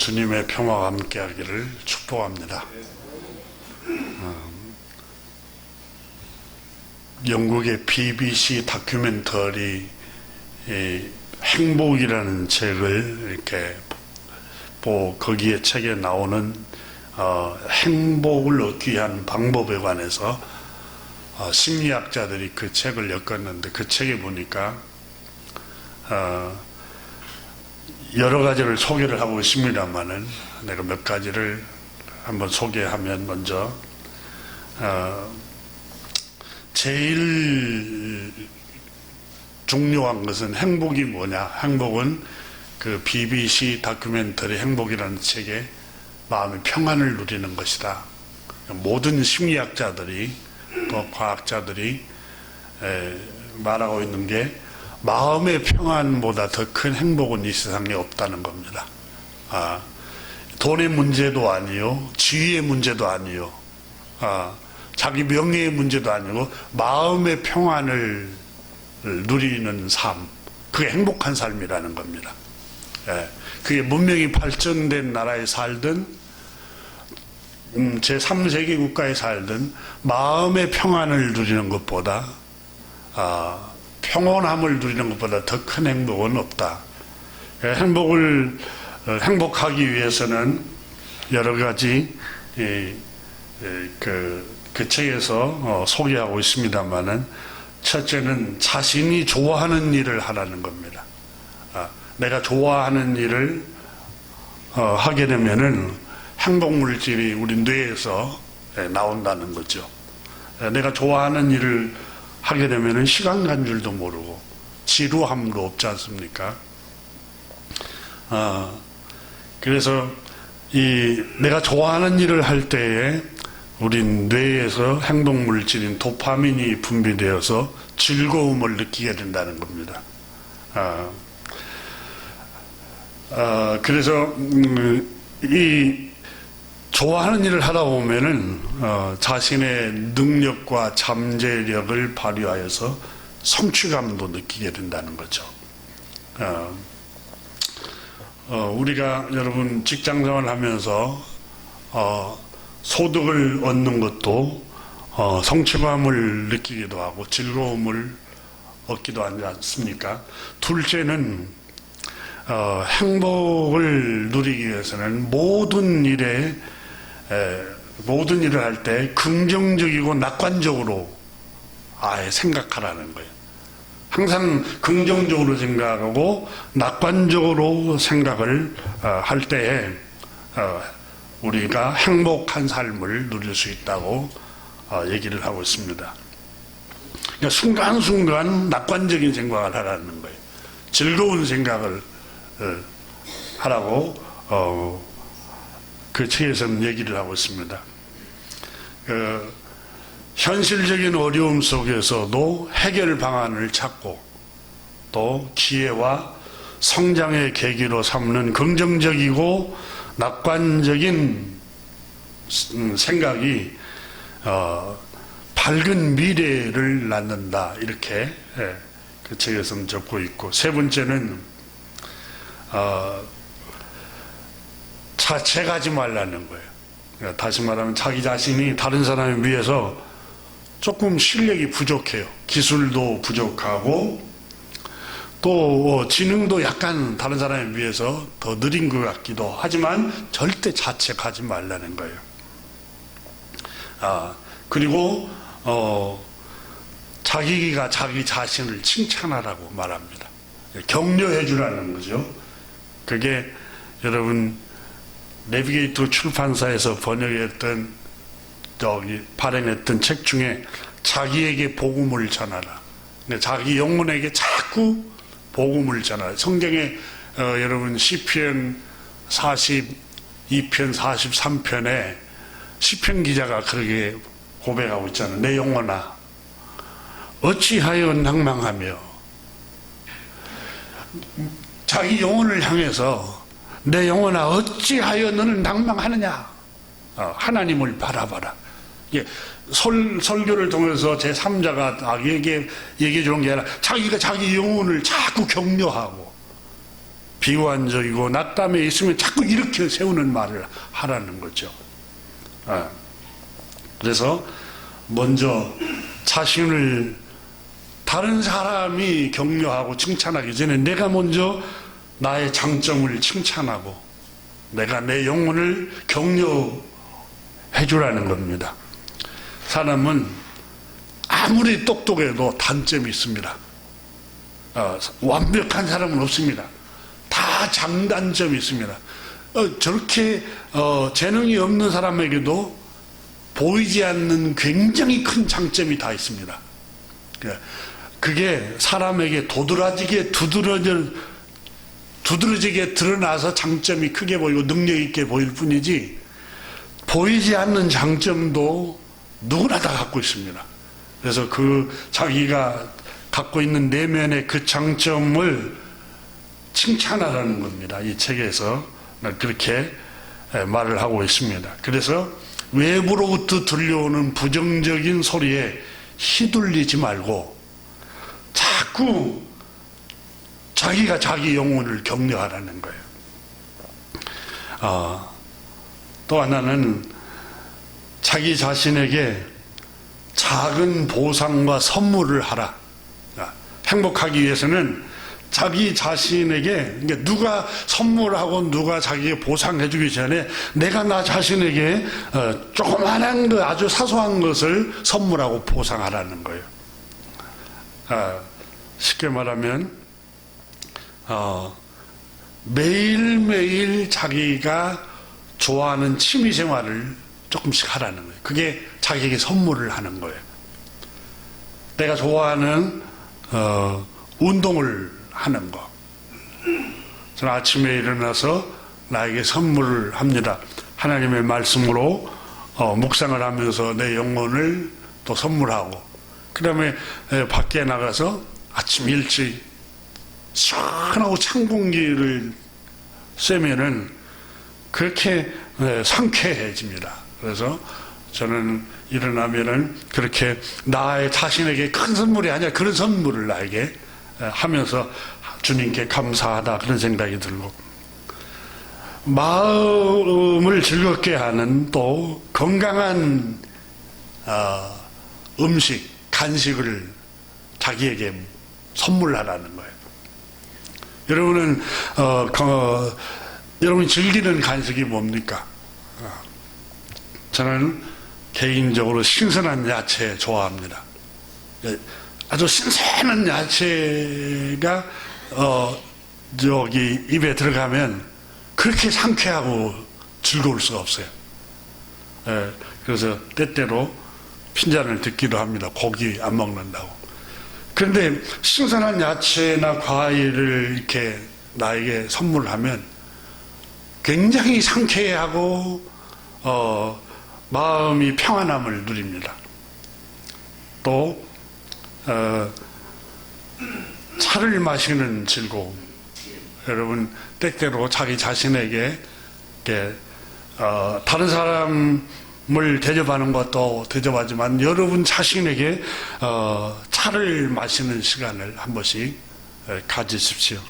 주님의 평화가 함께하기를 축복합니다. 영국의 BBC 다큐멘터리 행복이라는 책을 이렇게 거기에 책에 나오는 행복을 얻기 위한 방법에 관해서 심리학자들이 그 책을 엮었는데, 그 책에 보니까 여러 가지를 소개를 하고 있습니다만은 내가 몇 가지를 한번 소개하면, 먼저 제일 중요한 것은 행복이 뭐냐. 행복은 그 BBC 다큐멘터리 행복이라는 책에 마음의 평안을 누리는 것이다. 모든 심리학자들이 또 과학자들이 말하고 있는 게, 마음의 평안보다 더 큰 행복은 이 세상에 없다는 겁니다. 돈의 문제도 아니요, 지위의 문제도 아니요, 자기 명예의 문제도 아니고 마음의 평안을 누리는 삶, 그게 행복한 삶이라는 겁니다. 그게 문명이 발전된 나라에 살든 제3세계 국가에 살든 마음의 평안을 누리는 것보다, 평온함을 누리는 것보다 더 큰 행복은 없다. 행복하기 위해서는 여러 가지 그 책에서 소개하고 있습니다만은, 첫째는 자신이 좋아하는 일을 하라는 겁니다. 내가 좋아하는 일을 하게 되면은 행복물질이 우리 뇌에서 나온다는 거죠. 내가 좋아하는 일을 하게 되면은 시간 간 줄도 모르고 지루함도 없지 않습니까? 그래서 내가 좋아하는 일을 할 때에 우리 뇌에서 행동물질인 도파민이 분비되어서 즐거움을 느끼게 된다는 겁니다. 그래서 이 좋아하는 일을 하다 보면은 자신의 능력과 잠재력을 발휘하여서 성취감도 느끼게 된다는 거죠. 우리가 여러분 직장생활을 하면서 소득을 얻는 것도 성취감을 느끼기도 하고 즐거움을 얻기도 하지 않습니까? 둘째는 행복을 누리기 위해서는 모든 일을 할 때 긍정적이고 낙관적으로 생각하라는 거예요. 항상 긍정적으로 생각하고 낙관적으로 생각을 할 때에 우리가 행복한 삶을 누릴 수 있다고 얘기를 하고 있습니다. 그러니까 순간순간 낙관적인 생각을 하라는 거예요. 즐거운 생각을 하라고 그 책에서는 얘기를 하고 있습니다. 현실적인 어려움 속에서도 해결 방안을 찾고 또 기회와 성장의 계기로 삼는 긍정적이고 낙관적인 생각이 밝은 미래를 낳는다, 이렇게 그 책에서는 적고 있고, 세 번째는 자책하지 말라는 거예요. 다시 말하면 자기 자신이 다른 사람에 비해서 조금 실력이 부족해요. 기술도 부족하고 또 지능도 약간 다른 사람에 비해서 더 느린 것 같기도 하지만 절대 자책하지 말라는 거예요. 그리고 자기가 자기 자신을 칭찬하라고 말합니다. 격려해 주라는 거죠. 그게 여러분 내비게이터 출판사에서 번역했던 발행했던 책 중에 자기에게 복음을 전하라. 자기 영혼에게 자꾸 복음을 전하라. 성경에 여러분 시편 42편 43편에 시편 기자가 그렇게 고백하고 있잖아요. 내 영혼아 어찌하여 낭망하며, 자기 영혼을 향해서 내 영혼아 어찌하여 너는 낭망하느냐. 하나님을 바라봐라. 설교를 통해서 제3자가 나에게 얘기해 주는 게 아니라 자기가 자기 영혼을 자꾸 격려하고 비관적이고 낙담에 있으면 자꾸 이렇게 세우는 말을 하라는 거죠. 그래서 먼저 자신을 다른 사람이 격려하고 칭찬하기 전에 내가 먼저 나의 장점을 칭찬하고 내가 내 영혼을 격려해 주라는 겁니다. 사람은 아무리 똑똑해도 단점이 있습니다. 완벽한 사람은 없습니다. 다 장단점이 있습니다. 저렇게 재능이 없는 사람에게도 보이지 않는 굉장히 큰 장점이 다 있습니다. 그게 사람에게 두드러지게 드러나서 장점이 크게 보이고 능력 있게 보일 뿐이지, 보이지 않는 장점도 누구나 다 갖고 있습니다. 그래서 자기가 갖고 있는 내면의 그 장점을 칭찬하라는 겁니다. 이 책에서 그렇게 말을 하고 있습니다. 그래서 외부로부터 들려오는 부정적인 소리에 휘둘리지 말고 자꾸 자기가 자기 영혼을 격려하라는 거예요. 또 하나는 자기 자신에게 작은 보상과 선물을 하라. 행복하기 위해서는 자기 자신에게, 누가 선물하고 누가 자기에게 보상해 주기 전에 내가 나 자신에게 조그만한 거, 아주 사소한 것을 선물하고 보상하라는 거예요. 쉽게 말하면 매일매일 자기가 좋아하는 취미생활을 조금씩 하라는 거예요. 그게 자기에게 선물을 하는 거예요. 내가 좋아하는 운동을 하는 거. 저는 아침에 일어나서 나에게 선물을 합니다. 하나님의 말씀으로 묵상을 하면서 내 영혼을 또 선물하고, 그 다음에 밖에 나가서 아침 일찍 시원하고 찬 공기를 쐬면은 그렇게 상쾌해집니다. 그래서 저는 일어나면은 그렇게 나의 자신에게 큰 선물이 아니라 그런 선물을 나에게 하면서 주님께 감사하다, 그런 생각이 들고, 마음을 즐겁게 하는 또 건강한 음식, 간식을 자기에게 선물하라는 거예요. 여러분은 여러분이 즐기는 간식이 뭡니까? 저는 개인적으로 신선한 야채 좋아합니다. 아주 신선한 야채가 저기 입에 들어가면 그렇게 상쾌하고 즐거울 수가 없어요. 그래서 때때로 핀잔을 듣기도 합니다. 고기 안 먹는다고. 그런데 신선한 야채나 과일을 이렇게 나에게 선물하면 굉장히 상쾌하고 마음이 평안함을 누립니다. 또 차를 마시는 즐거움. 여러분, 때때로 자기 자신에게 다른 사람을 대접하는 것도 대접하지만 여러분 자신에게 차를 마시는 시간을 한 번씩 가지십시오.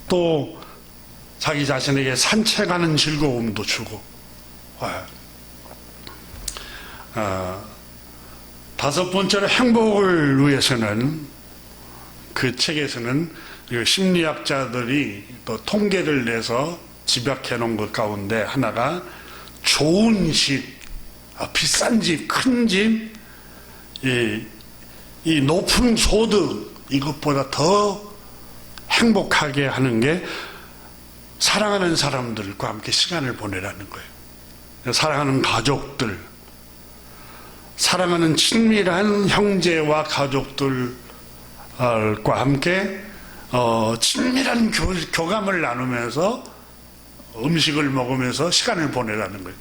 또 자기 자신에게 산책하는 즐거움도 주고. 다섯 번째로 행복을 위해서는, 그 책에서는 심리학자들이 또 통계를 내서 집약해 놓은 것 가운데 하나가, 좋은 집, 비싼 집, 큰 집, 이 높은 소득, 이것보다 더 행복하게 하는 게 사랑하는 사람들과 함께 시간을 보내라는 거예요. 사랑하는 가족들, 사랑하는 친밀한 형제와 가족들과 함께 친밀한 교감을 나누면서 음식을 먹으면서 시간을 보내라는 거예요.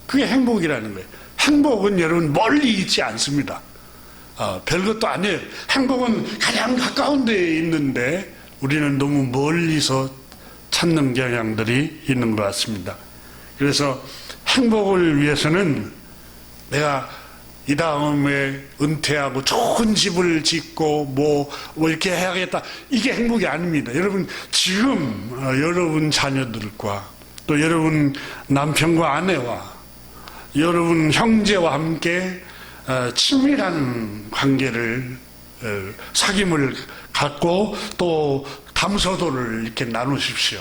그게 행복이라는 거예요. 행복은 여러분 멀리 있지 않습니다. 별것도 아니에요. 행복은 가장 가까운 데에 있는데 우리는 너무 멀리서 찾는 경향들이 있는 것 같습니다. 그래서 행복을 위해서는 내가 이 다음에 은퇴하고 좋은 집을 짓고 뭐 이렇게 해야겠다. 이게 행복이 아닙니다. 여러분, 지금 여러분 자녀들과 또 여러분 남편과 아내와 여러분 형제와 함께 친밀한 관계를, 사귐을 갖고 또 담소도를 이렇게 나누십시오.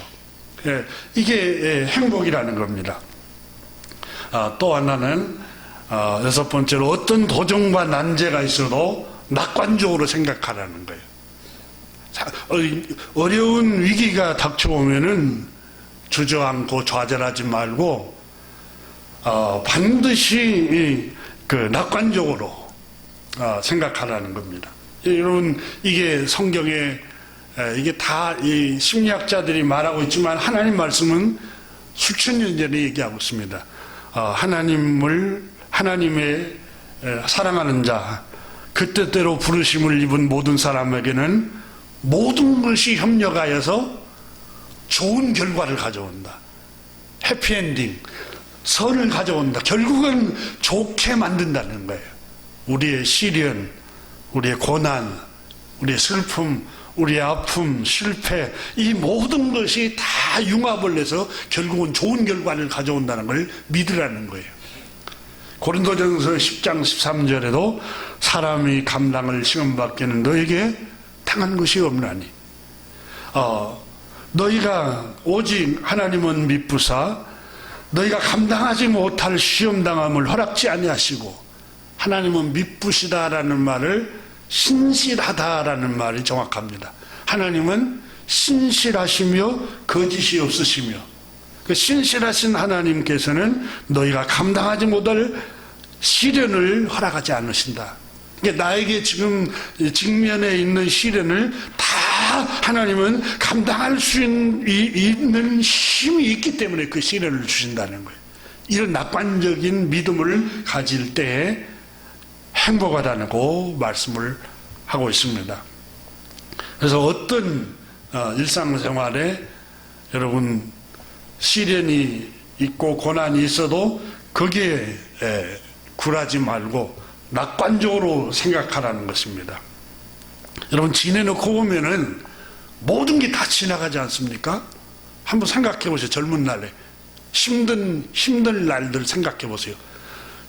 이게 행복이라는 겁니다. 또 하나는 여섯 번째로, 어떤 도전과 난제가 있어도 낙관적으로 생각하라는 거예요. 어려운 위기가 닥쳐오면은 주저앉고 좌절하지 말고 반드시 그 낙관적으로 생각하라는 겁니다. 여러분, 이게 성경에 이게 다 이 심리학자들이 말하고 있지만 하나님 말씀은 수천 년 전에 얘기하고 있습니다. 하나님의 사랑하는 자, 그 뜻대로 부르심을 입은 모든 사람에게는 모든 것이 협력하여서 좋은 결과를 가져온다. 해피엔딩, 선을 가져온다. 결국은 좋게 만든다는 거예요. 우리의 시련, 우리의 고난, 우리의 슬픔, 우리의 아픔, 실패, 이 모든 것이 다 융합을 해서 결국은 좋은 결과를 가져온다는 걸 믿으라는 거예요. 고린도전서 10장 13절에도 사람이 감당을 시험받기는 너에게 당한 것이 없나니 너희가 오직 하나님은 미쁘사 너희가 감당하지 못할 시험당함을 허락지 아니하시고, 하나님은 미쁘시다라는 말을 신실하다라는 말이 정확합니다. 하나님은 신실하시며 거짓이 없으시며, 그 신실하신 하나님께서는 너희가 감당하지 못할 시련을 허락하지 않으신다. 그러니까 나에게 지금 직면에 있는 시련을 다 하나님은 감당할 수 있는 힘이 있기 때문에 그 시련을 주신다는 거예요. 이런 낙관적인 믿음을 가질 때에 행복하다고 말씀을 하고 있습니다. 그래서 어떤 일상생활에 여러분 시련이 있고 고난이 있어도 거기에 굴하지 말고 낙관적으로 생각하라는 것입니다. 여러분, 지내놓고 보면은 모든 게 다 지나가지 않습니까? 한번 생각해 보세요. 젊은 날에 힘든 날들 생각해 보세요.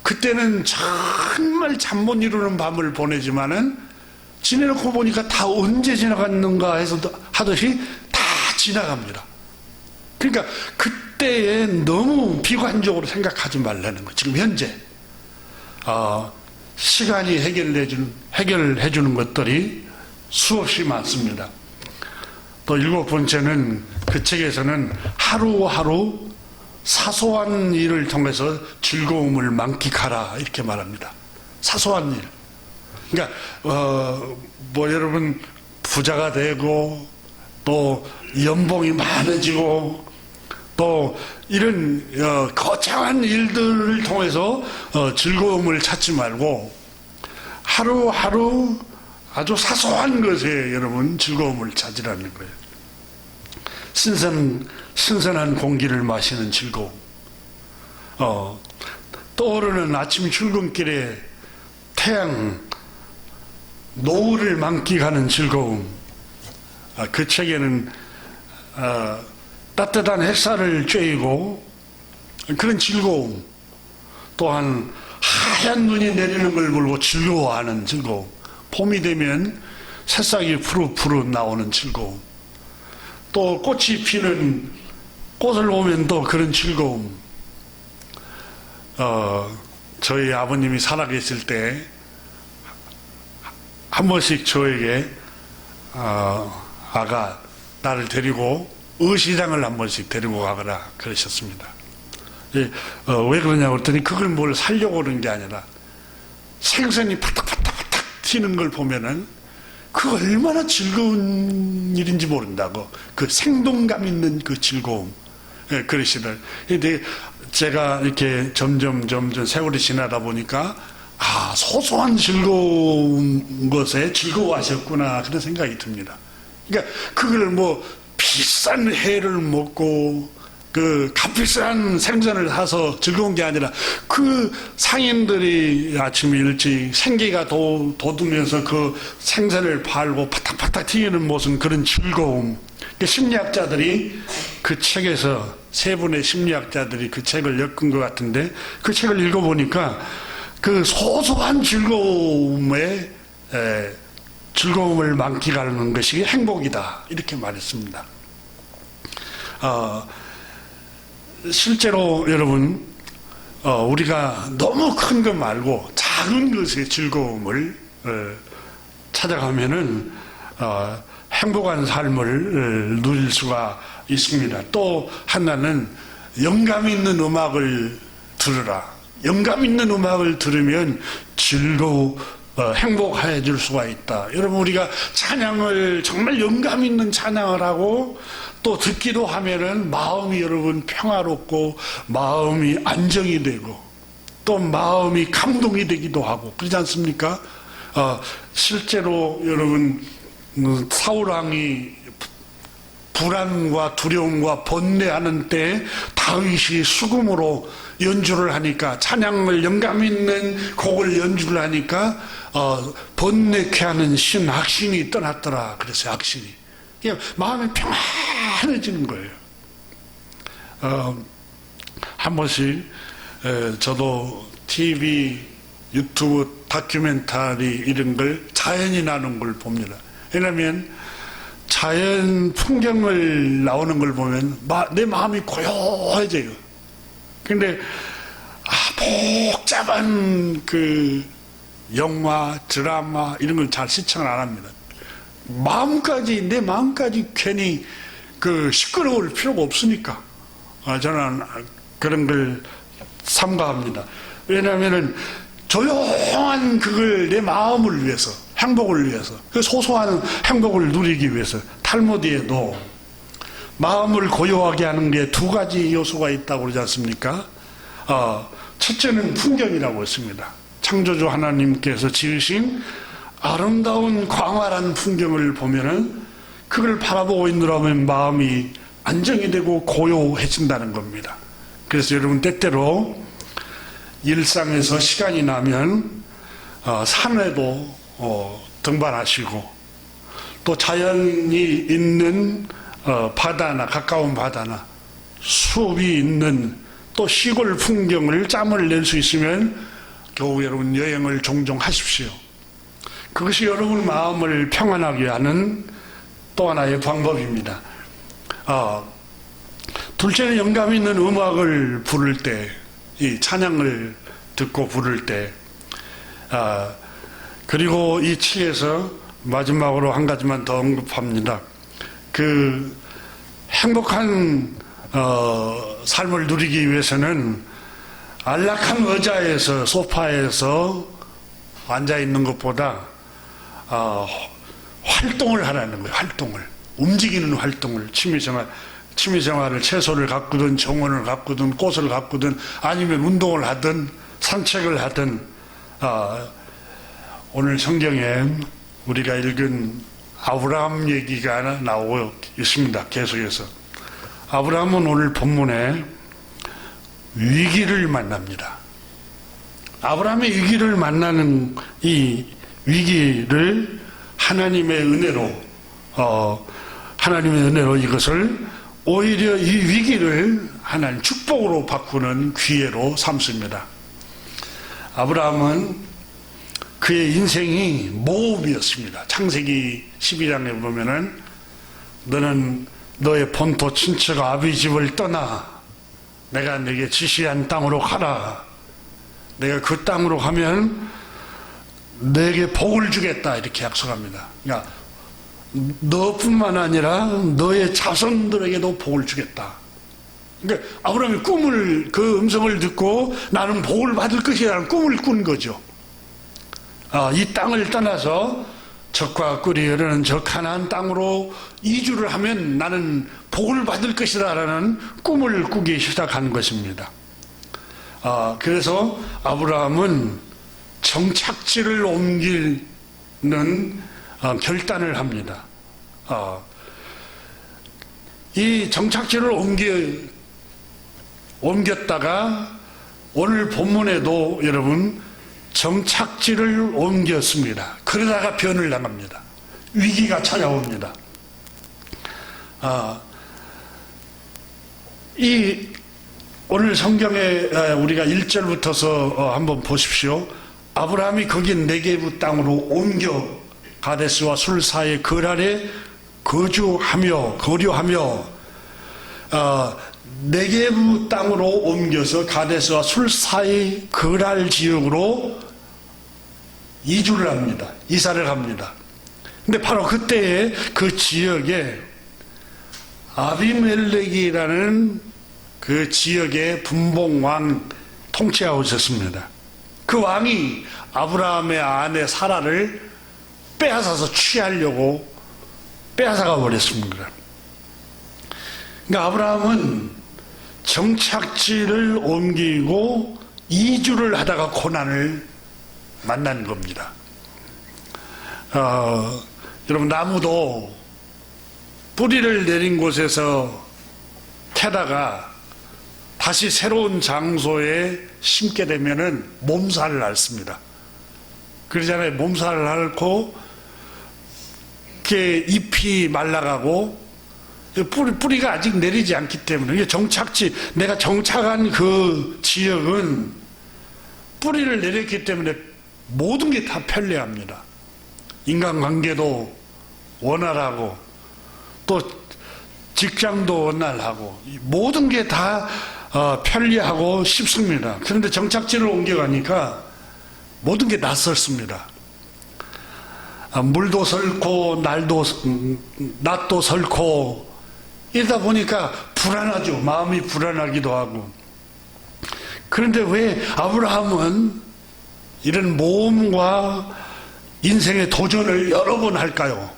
그때는 정말 잠 못 이루는 밤을 보내지만은 지내놓고 보니까 다 언제 지나갔는가 해서 하듯이 다 지나갑니다. 그러니까 그때에 너무 비관적으로 생각하지 말라는 거. 지금 현재 시간이 해결해 주는 것들이 수없이 많습니다. 또 일곱 번째는, 그 책에서는 하루하루 사소한 일을 통해서 즐거움을 만끽하라 이렇게 말합니다. 사소한 일. 그러니까 여러분 부자가 되고 또 연봉이 많아지고 또 이런 거창한 일들을 통해서 즐거움을 찾지 말고 하루하루 아주 사소한 것에 여러분 즐거움을 찾으라는 거예요. 신선한 공기를 마시는 즐거움, 떠오르는 아침 출근길에 태양, 노을을 만끽하는 즐거움. 그 책에는 따뜻한 햇살을 쬐이고 그런 즐거움, 또한 하얀 눈이 내리는 걸 보고 즐거워하는 즐거움, 봄이 되면 새싹이 푸르푸르 나오는 즐거움, 또 꽃이 피는 꽃을 보면 또 그런 즐거움. 저희 아버님이 살아계실 때 한 번씩 저에게 아가, 나를 데리고 의시장을 한 번씩 데리고 가거라 그러셨습니다. 왜 그러냐고 그랬더니 그걸 뭘 살려고 그런 게 아니라 생선이 파닥파닥파닥 튀는 걸 보면은 그 얼마나 즐거운 일인지 모른다고, 그 생동감 있는 그 즐거움. 그러시더라고요. 근데 제가 이렇게 점점 세월이 지나다 보니까 소소한 즐거운 것에 즐거워하셨구나 그런 생각이 듭니다. 그러니까 그걸 비싼 회를 먹고 그 값비싼 생선을 사서 즐거운 게 아니라 그 상인들이 아침에 일찍 생기가 돋으면서 그 생선을 팔고 파닥파닥 튀기는 모습, 그런 즐거움. 심리학자들이 그 책에서, 세 분의 심리학자들이 그 책을 엮은 것 같은데, 그 책을 읽어보니까 그 소소한 즐거움을 만끽하는 것이 행복이다, 이렇게 말했습니다. 실제로 여러분, 우리가 너무 큰 것 말고 작은 것의 즐거움을 찾아가면은 행복한 삶을 누릴 수가 있습니다. 또 하나는 영감 있는 음악을 들으라. 영감 있는 음악을 들으면 행복해질 수가 있다. 여러분, 우리가 찬양을 정말 영감 있는 찬양을 하고 또 듣기도 하면은 마음이 여러분 평화롭고 마음이 안정이 되고 또 마음이 감동이 되기도 하고 그러지 않습니까? 실제로 여러분, 사울왕이 불안과 두려움과 번뇌하는 때 다윗이 수금으로 연주를 하니까, 찬양을 영감 있는 곡을 연주를 하니까 번뇌케 하는 악신이 떠났더라 그랬어요. 악신이. 마음이 평안해지는 거예요. 한 번씩 저도 TV, 유튜브 다큐멘터리 이런 걸, 자연이 나오는 걸 봅니다. 왜냐하면 자연 풍경을 나오는 걸 보면 내 마음이 고요해져요. 근데 복잡한 그 영화, 드라마 이런 걸 잘 시청을 안 합니다. 내 마음까지 괜히 그 시끄러울 필요가 없으니까 저는 그런 걸 삼가합니다. 왜냐하면은 조용한 그걸 내 마음을 위해서, 행복을 위해서, 그 소소한 행복을 누리기 위해서. 탈무드에도 마음을 고요하게 하는 게 두 가지 요소가 있다고 그러지 않습니까? 첫째는 풍경이라고 했습니다. 창조주 하나님께서 지으신 아름다운 광활한 풍경을 보면은 그걸 바라보고 있느라면 마음이 안정이 되고 고요해진다는 겁니다. 그래서 여러분, 때때로 일상에서 시간이 나면 산에도 등반하시고 또 자연이 있는 바다나 가까운 바다나 숲이 있는 또 시골 풍경을 짬을 낼 수 있으면 겨우 여러분 여행을 종종 하십시오. 그것이 여러분 마음을 평안하게 하는 또 하나의 방법입니다. 둘째는 영감 있는 음악을 부를 때, 이 찬양을 듣고 부를 때, 그리고 이 책에서 마지막으로 한 가지만 더 언급합니다. 그 행복한 삶을 누리기 위해서는 안락한 의자에서, 소파에서 앉아 있는 것보다 활동을 하라는 거예요. 활동을, 움직이는 활동을, 취미생활을, 채소를 가꾸든 정원을 가꾸든 꽃을 가꾸든 아니면 운동을 하든 산책을 하든. 오늘 성경에 우리가 읽은 아브라함 얘기가 나오고 있습니다. 계속해서 아브라함은 오늘 본문에 위기를 만납니다. 아브라함의 위기를 만나는 이 위기를 하나님의 은혜로 이것을 오히려 이 위기를 하나님 축복으로 바꾸는 기회로 삼습니다. 아브라함은 그의 인생이 모험이었습니다. 창세기 12장에 보면은 너는 너의 본토 친척 아비 집을 떠나 내가 네게 지시한 땅으로 가라. 내가 그 땅으로 가면 네게 복을 주겠다, 이렇게 약속합니다. 그러니까 너뿐만 아니라 너의 자손들에게도 복을 주겠다. 그러니까 아브라함이 그 음성을 듣고 나는 복을 받을 것이라는 꿈을 꾼 거죠. 이 땅을 떠나서 적과 꿀이 흐르는 저 가나안 땅으로 이주를 하면 나는 복을 받을 것이다라는 꿈을 꾸기 시작한 것입니다. 그래서 아브라함은 정착지를 옮기는 결단을 합니다. 이 정착지를 옮겼다가 오늘 본문에도 여러분 정착지를 옮겼습니다. 그러다가 변을 당합니다. 위기가 찾아옵니다. 이 오늘 성경에 우리가 1절부터서 한번 보십시오. 아브라함이 거기 네게부 땅으로 옮겨 가데스와 술 사이의 거랄에 거류하며 네게부 땅으로 옮겨서 가데스와 술 사이 거랄 지역으로 이주를 합니다. 이사를 합니다. 근데 바로 그때에 그 지역에 아비멜렉이라는 그 지역의 분봉왕 통치하고 있었습니다. 그 왕이 아브라함의 아내 사라를 빼앗아서 취하려고 빼앗아가 버렸습니다. 그러니까 아브라함은 정착지를 옮기고 이주를 하다가 고난을 만난 겁니다. 여러분, 나무도 뿌리를 내린 곳에서 캐다가 다시 새로운 장소에 심게 되면은 몸살을 앓습니다. 그러잖아요. 몸살을 앓고 이렇게 잎이 말라가고 뿌리가 아직 내리지 않기 때문에 이게 정착지, 내가 정착한 그 지역은 뿌리를 내렸기 때문에 모든 게 다 편리합니다. 인간관계도 원활하고 또 직장도 원활하고 모든 게 다 편리하고 쉽습니다. 그런데 정착지를 옮겨가니까 모든 게 낯설습니다. 물도 설고 낯도 설고 이러다 보니까 불안하죠. 마음이 불안하기도 하고. 그런데 왜 아브라함은 이런 모험과 인생의 도전을 여러 번 할까요?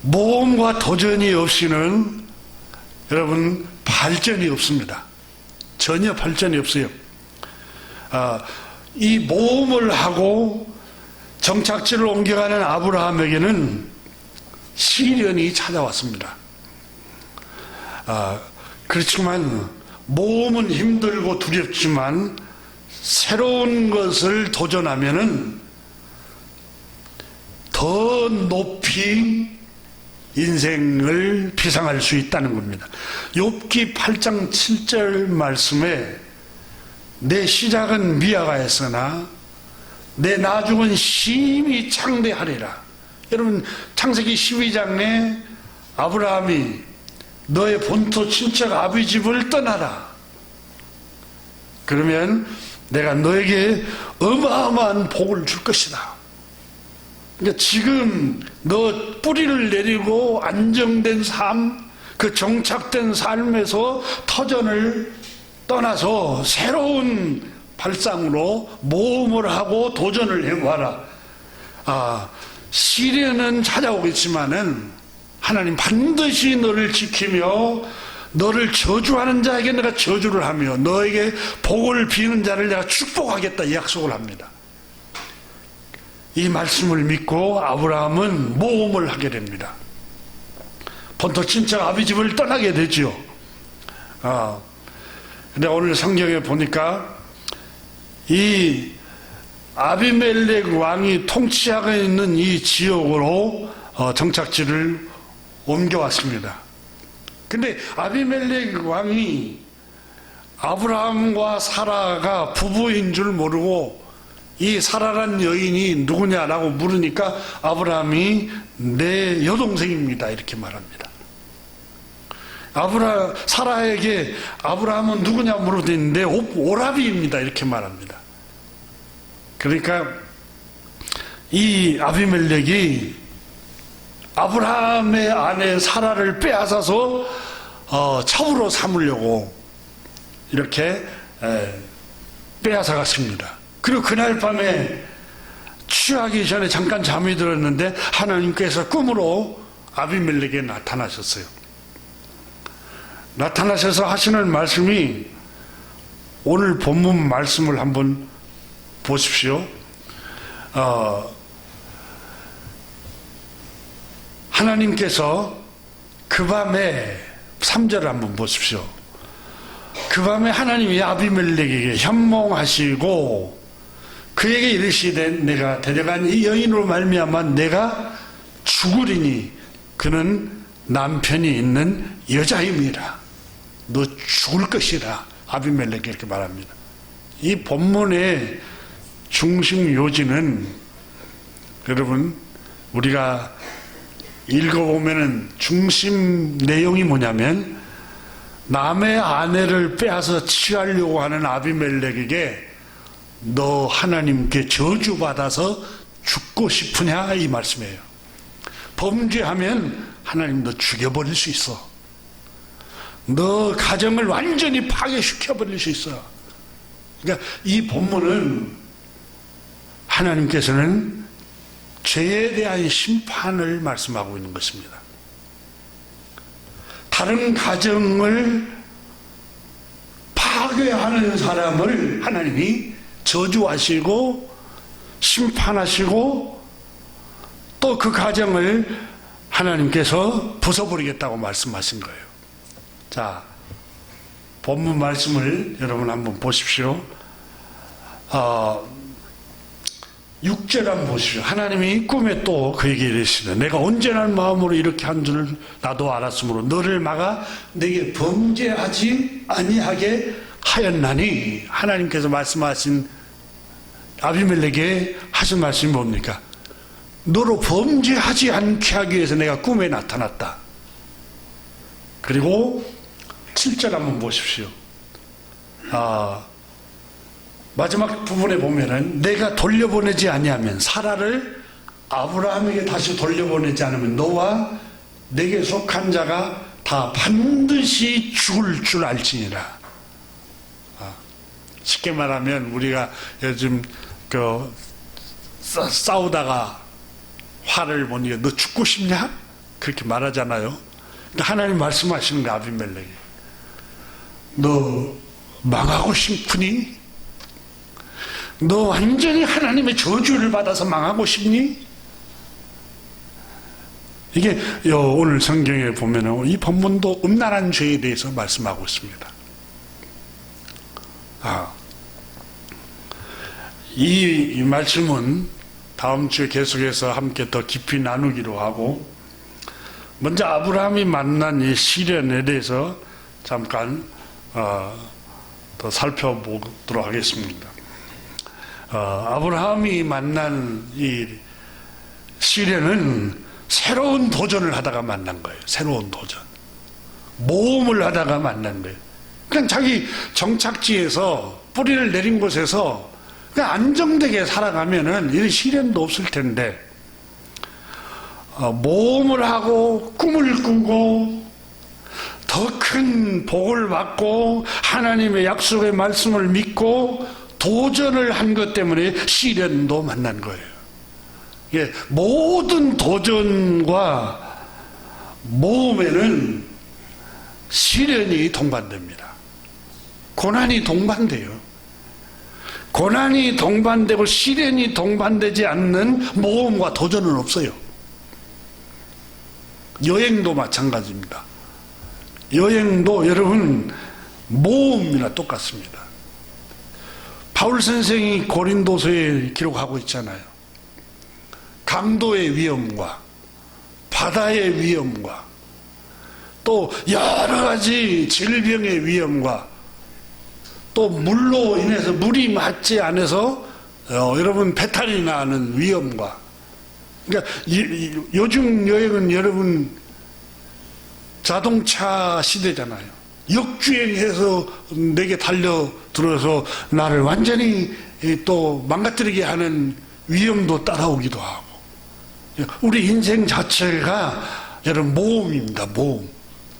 모험과 도전이 없이는 여러분 발전이 없습니다. 전혀 발전이 없어요. 이 모험을 하고 정착지를 옮겨가는 아브라함에게는 시련이 찾아왔습니다. 그렇지만 모험은 힘들고 두렵지만 새로운 것을 도전하면은 더 높이 인생을 비상할 수 있다는 겁니다. 욥기 8장 7절 말씀에 내 시작은 미약하였으나 내 나중은 심히 창대하리라. 여러분, 창세기 12장에 아브라함이 너의 본토 친척 아비 집을 떠나라. 그러면 내가 너에게 어마어마한 복을 줄 것이다. 그러니까 지금 너 뿌리를 내리고 안정된 삶, 그 정착된 삶에서 터전을 떠나서 새로운 발상으로 모험을 하고 도전을 해봐라. 시련은 찾아오겠지만은 하나님 반드시 너를 지키며 너를 저주하는 자에게 내가 저주를 하며 너에게 복을 비는 자를 내가 축복하겠다 이 약속을 합니다. 이 말씀을 믿고 아브라함은 모험을 하게 됩니다. 본토 친척 아비 집을 떠나게 되죠. 근데 오늘 성경에 보니까 이 아비멜렉 왕이 통치하고 있는 이 지역으로 정착지를 옮겨왔습니다. 근데 아비멜렉 왕이 아브라함과 사라가 부부인 줄 모르고 이 사라란 여인이 누구냐라고 물으니까 아브라함이 내 여동생입니다 이렇게 말합니다. 사라에게 아브라함은 누구냐 물었더니 내 오라비입니다 이렇게 말합니다. 그러니까 이 아비멜렉이 아브라함의 아내 사라를 빼앗아서 첩으로 삼으려고 이렇게 빼앗아 갔습니다. 그리고 그날 밤에 취하기 전에 잠깐 잠이 들었는데 하나님께서 꿈으로 아비멜렉에 나타나셨어요. 나타나셔서 하시는 말씀이 오늘 본문 말씀을 한번 보십시오. 하나님께서 그 밤에 3절을 한번 보십시오. 그 밤에 하나님이 아비멜렉에게 현몽하시고 그에게 이르시되 내가 데려간 이 여인으로 말미암아 내가 죽으리니 그는 남편이 있는 여자임이라. 너 죽을 것이라. 아비멜렉이 이렇게 말합니다. 이 본문의 중심 요지는 여러분 우리가 읽어보면은 중심 내용이 뭐냐면 남의 아내를 빼앗아 취하려고 하는 아비멜렉에게 너 하나님께 저주받아서 죽고 싶으냐 이 말씀이에요. 범죄하면 하나님 너 죽여버릴 수 있어. 너 가정을 완전히 파괴시켜버릴 수 있어. 그러니까 이 본문은 하나님께서는 죄에 대한 심판을 말씀하고 있는 것입니다. 다른 가정을 파괴하는 사람을 하나님이 저주하시고 심판하시고 또 그 가정을 하나님께서 부숴버리겠다고 말씀하신 거예요. 자, 본문 말씀을 여러분 한번 보십시오. 6절 한번 보십시오. 하나님이 꿈에 또 그에게 이르시되 내가 온전한 마음으로 이렇게 한 줄 나도 알았으므로 너를 막아 내게 범죄하지 아니하게 하였나니. 하나님께서 말씀하신 아비멜렉에게 하신 말씀이 뭡니까? 너로 범죄하지 않게 하기 위해서 내가 꿈에 나타났다. 그리고 7절 한번 보십시오. 마지막 부분에 보면은 내가 돌려보내지 아니하면 사라를 아브라함에게 다시 돌려보내지 않으면 너와 내게 속한 자가 다 반드시 죽을 줄 알지니라. 쉽게 말하면 우리가 요즘 싸우다가 화를 보니까 너 죽고 싶냐? 그렇게 말하잖아요. 하나님 말씀하시는 거 아비멜렉이 너 망하고 싶으니? 너 완전히 하나님의 저주를 받아서 망하고 싶니? 이게 오늘 성경에 보면 이 본문도 음란한 죄에 대해서 말씀하고 있습니다. 이 말씀은 다음 주에 계속해서 함께 더 깊이 나누기로 하고, 먼저 아브라함이 만난 이 시련에 대해서 잠깐 더 살펴보도록 하겠습니다. 아브라함이 만난 이 시련은 새로운 도전을 하다가 만난 거예요. 새로운 도전. 모험을 하다가 만난 거예요. 그냥 자기 정착지에서 뿌리를 내린 곳에서 그냥 안정되게 살아가면은 이런 시련도 없을 텐데, 모험을 하고 꿈을 꾸고 더 큰 복을 받고 하나님의 약속의 말씀을 믿고 도전을 한 것 때문에 시련도 만난 거예요. 예, 모든 도전과 모험에는 시련이 동반됩니다. 고난이 동반돼요. 고난이 동반되고 시련이 동반되지 않는 모험과 도전은 없어요. 여행도 마찬가지입니다. 여행도 여러분 모험이나 똑같습니다. 바울 선생이 고린도서에 기록하고 있잖아요. 강도의 위험과 바다의 위험과 또 여러 가지 질병의 위험과 또 물로 인해서 물이 맞지 않아서 여러분 배탈이 나는 위험과, 그러니까 요즘 여행은 여러분 자동차 시대잖아요. 역주행해서 내게 달려들어서 나를 완전히 또 망가뜨리게 하는 위험도 따라오기도 하고, 우리 인생 자체가 여러분 모험입니다. 모험.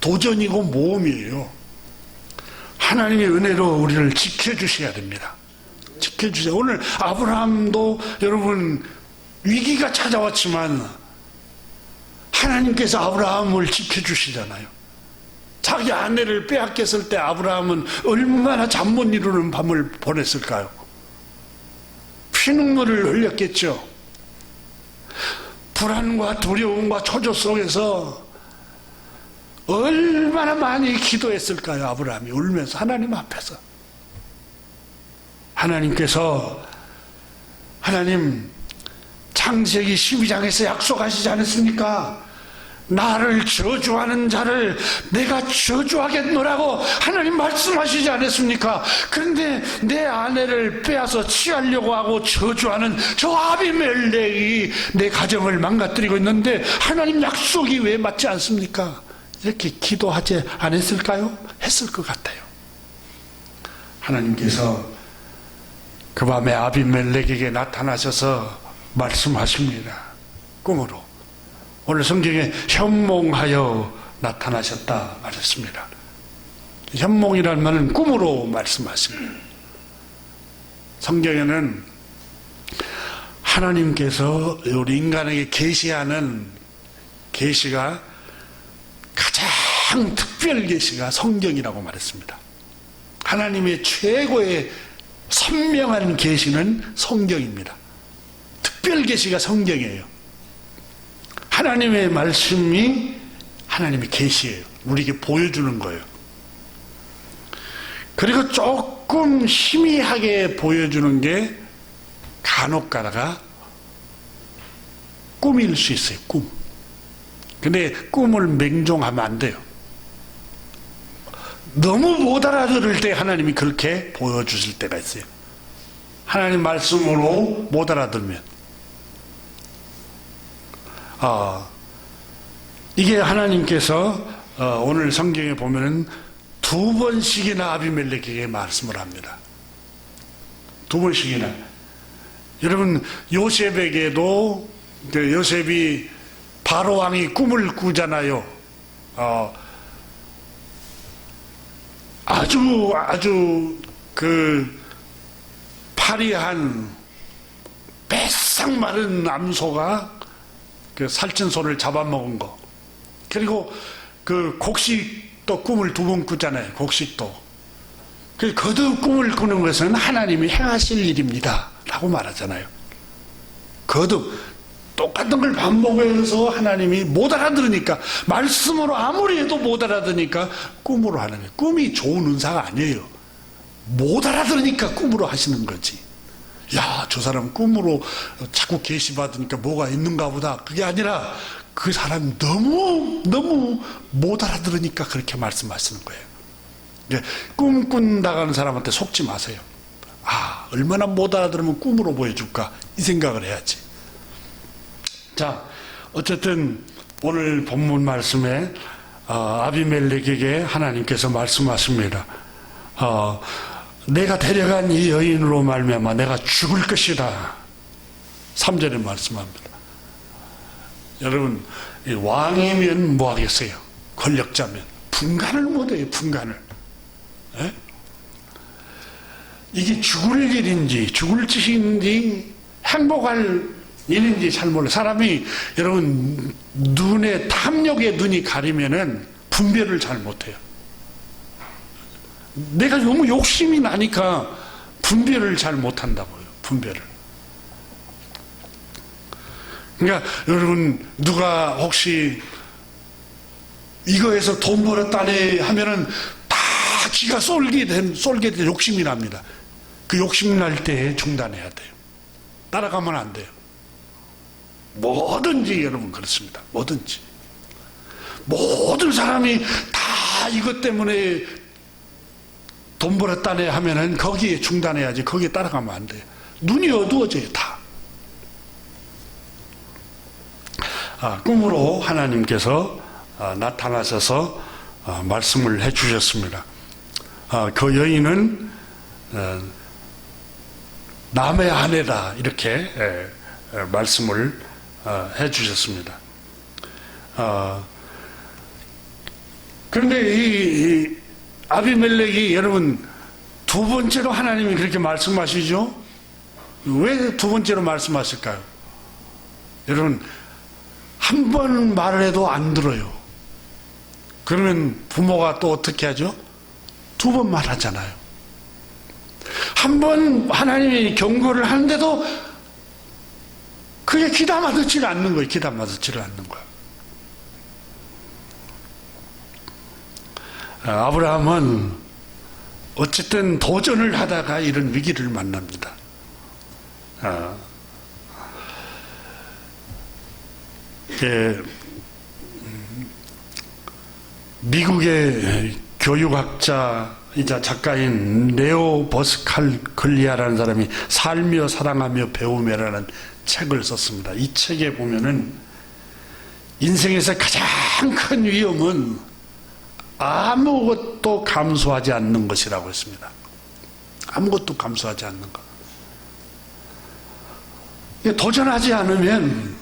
도전이고 모험이에요. 하나님의 은혜로 우리를 지켜주셔야 됩니다. 지켜주세요. 오늘 아브라함도 여러분 위기가 찾아왔지만 하나님께서 아브라함을 지켜주시잖아요. 자기 아내를 빼앗겼을 때 아브라함은 얼마나 잠 못 이루는 밤을 보냈을까요? 피눈물을 흘렸겠죠. 불안과 두려움과 초조 속에서 얼마나 많이 기도했을까요? 아브라함이 울면서 하나님 앞에서. 하나님께서 하나님 창세기 12장에서 약속하시지 않았습니까? 나를 저주하는 자를 내가 저주하겠노라고 하나님 말씀하시지 않았습니까? 그런데 내 아내를 빼앗아 취하려고 하고 저주하는 저 아비멜렉이 내 가정을 망가뜨리고 있는데 하나님 약속이 왜 맞지 않습니까? 이렇게 기도하지 않았을까요? 했을 것 같아요. 하나님께서 그 밤에 아비멜렉에게 나타나셔서 말씀하십니다. 꿈으로. 오늘 성경에 현몽하여 나타나셨다 말했습니다. 현몽이라는 말은 꿈으로 말씀하십니다. 성경에는 하나님께서 우리 인간에게 계시하는 계시가 가장 특별 계시가 성경이라고 말했습니다. 하나님의 최고의 선명한 계시는 성경입니다. 특별 계시가 성경이에요. 하나님의 말씀이 하나님의 계시예요. 우리에게 보여주는 거예요. 그리고 조금 희미하게 보여주는 게 간혹 가다가 꿈일 수 있어요. 꿈. 근데 꿈을 맹종하면 안 돼요. 너무 못 알아들을 때 하나님이 그렇게 보여주실 때가 있어요. 하나님 말씀으로 못 알아들면. 이게 하나님께서 오늘 성경에 보면은 2번씩이나 아비멜렉에게 말씀을 합니다. 2번씩이나. 여러분 요셉에게도 요셉이 바로 왕이 꿈을 꾸잖아요. 아주 그 파리한 배싹 마른 암소가 그 살찐 소를 잡아먹은 거. 그리고 그 곡식도 꿈을 2번 꾸잖아요. 곡식도. 그 거듭 꿈을 꾸는 것은 하나님이 행하실 일입니다. 라고 말하잖아요. 거듭. 똑같은 걸 반복해서 하나님이 못 알아들으니까, 말씀으로 아무리 해도 못 알아들으니까 꿈으로 하는 거예요. 꿈이 좋은 은사가 아니에요. 못 알아들으니까 꿈으로 하시는 거지. 야, 저 사람 꿈으로 자꾸 계시받으니까 뭐가 있는가 보다. 그게 아니라 그 사람 너무 못 알아들으니까 그렇게 말씀하시는 거예요. 꿈 꾼다가는 사람한테 속지 마세요. 얼마나 못 알아들으면 꿈으로 보여줄까, 이 생각을 해야지. 자, 어쨌든 오늘 본문 말씀에 아비멜렉에게 하나님께서 말씀하십니다. 내가 데려간 이 여인으로 말미암아 내가 죽을 것이다. 3절에 말씀합니다. 여러분, 왕이면 뭐 하겠어요? 권력자면 분간을 못해요. 분간을. 에? 이게 죽을 일인지 죽을 짓인지 행복할 일인지 잘 몰라요. 사람이 여러분 눈에 탐욕의 눈이 가리면은 분별을 잘 못해요. 내가 너무 욕심이 나니까 분별을 잘 못한다고요. 분별을. 그러니까 여러분 누가 혹시 이거에서 돈 벌었다네 하면은 다 기가 쏠게 된 욕심이 납니다. 그 욕심이 날 때 중단해야 돼요. 따라가면 안 돼요. 뭐든지 여러분 그렇습니다. 뭐든지. 모든 사람이 다 이것 때문에 돈 벌었다네 하면은 거기에 중단해야지. 거기에 따라가면 안 돼요. 눈이 어두워져요. 다. 꿈으로 하나님께서 나타나셔서 말씀을 해 주셨습니다. 그 여인은 남의 아내다 이렇게 말씀을 해 주셨습니다. 그런데 이 아비멜렉이 여러분 2번째로 하나님이 그렇게 말씀하시죠? 왜 2번째로 말씀하실까요? 여러분 한 번 말을 해도 안 들어요. 그러면 부모가 또 어떻게 하죠? 2번 말하잖아요. 한 번 하나님이 경고를 하는데도 그게 귀담아 듣지를 않는 거예요. 귀담아 듣지를 않는 거예요. 아브라함은 어쨌든 도전을 하다가 이런 위기를 만납니다. 미국의 교육학자이자 작가인 레오 버스칼글리아라는 사람이 살며 사랑하며 배우며라는 책을 썼습니다. 이 책에 보면은 인생에서 가장 큰 위험은 아무것도 감수하지 않는 것이라고 했습니다. 아무것도 감수하지 않는 것. 도전하지 않으면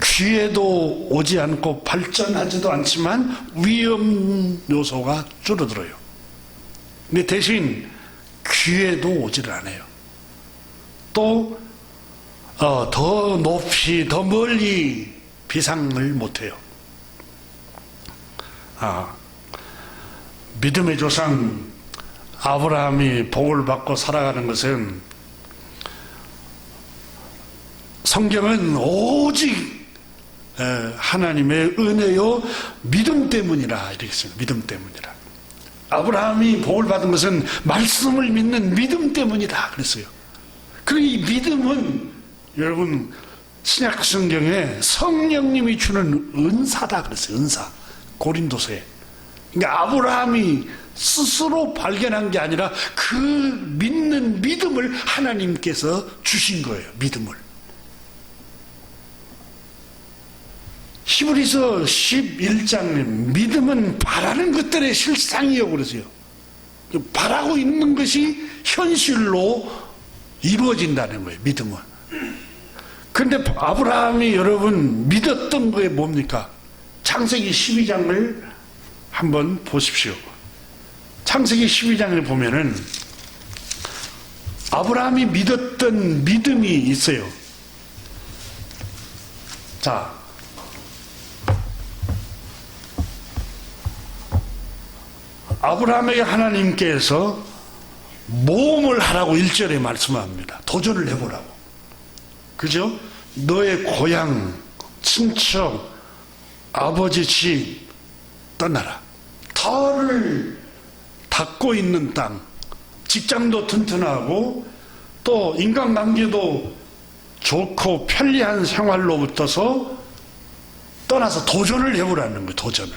기회도 오지 않고 발전하지도 않지만 위험 요소가 줄어들어요. 근데 대신 기회도 오지를 않아요. 또 더 높이 더 멀리 비상을 못해요. 믿음의 조상 아브라함이 복을 받고 살아가는 것은 성경은 오직 하나님의 은혜요 믿음 때문이라 이렇게 했습니다. 믿음 때문이라. 아브라함이 복을 받은 것은 말씀을 믿는 믿음 때문이다 그랬어요. 그리고 이 믿음은 여러분 신약 성경에 성령님이 주는 은사다 그랬어요. 은사. 고린도서에. 그러니까 아브라함이 스스로 발견한 게 아니라 그 믿는 믿음을 하나님께서 주신 거예요. 믿음을. 히브리서 11장에 믿음은 바라는 것들의 실상이요 그러세요. 바라고 있는 것이 현실로 이루어진다는 거예요. 믿음은. 그런데 아브라함이 여러분 믿었던 거에 뭡니까? 창세기 12장을 한번 보십시오. 창세기 12장을 보면은 아브라함이 믿었던 믿음이 있어요. 자, 아브라함에게 하나님께서 모험을 하라고 1절에 말씀합니다. 도전을 해보라고. 그죠? 너의 고향, 친척, 아버지 집 떠나라. 터를 닦고 있는 땅, 직장도 튼튼하고 또 인간관계도 좋고 편리한 생활로부터서 떠나서 도전을 해보라는 거예요. 도전을.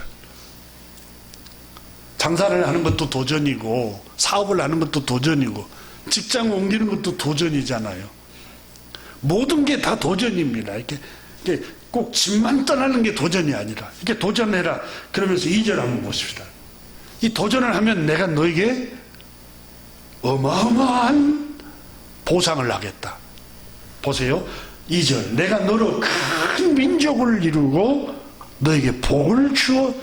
장사를 하는 것도 도전이고 사업을 하는 것도 도전이고 직장 옮기는 것도 도전이잖아요. 모든 게 다 도전입니다. 이렇게 꼭 집만 떠나는 게 도전이 아니라 이렇게 도전해라. 그러면서 2절 한번 보십시다. 이 도전을 하면 내가 너에게 어마어마한 보상을 하겠다. 보세요. 2절 내가 너로 큰 민족을 이루고 너에게 복을 주어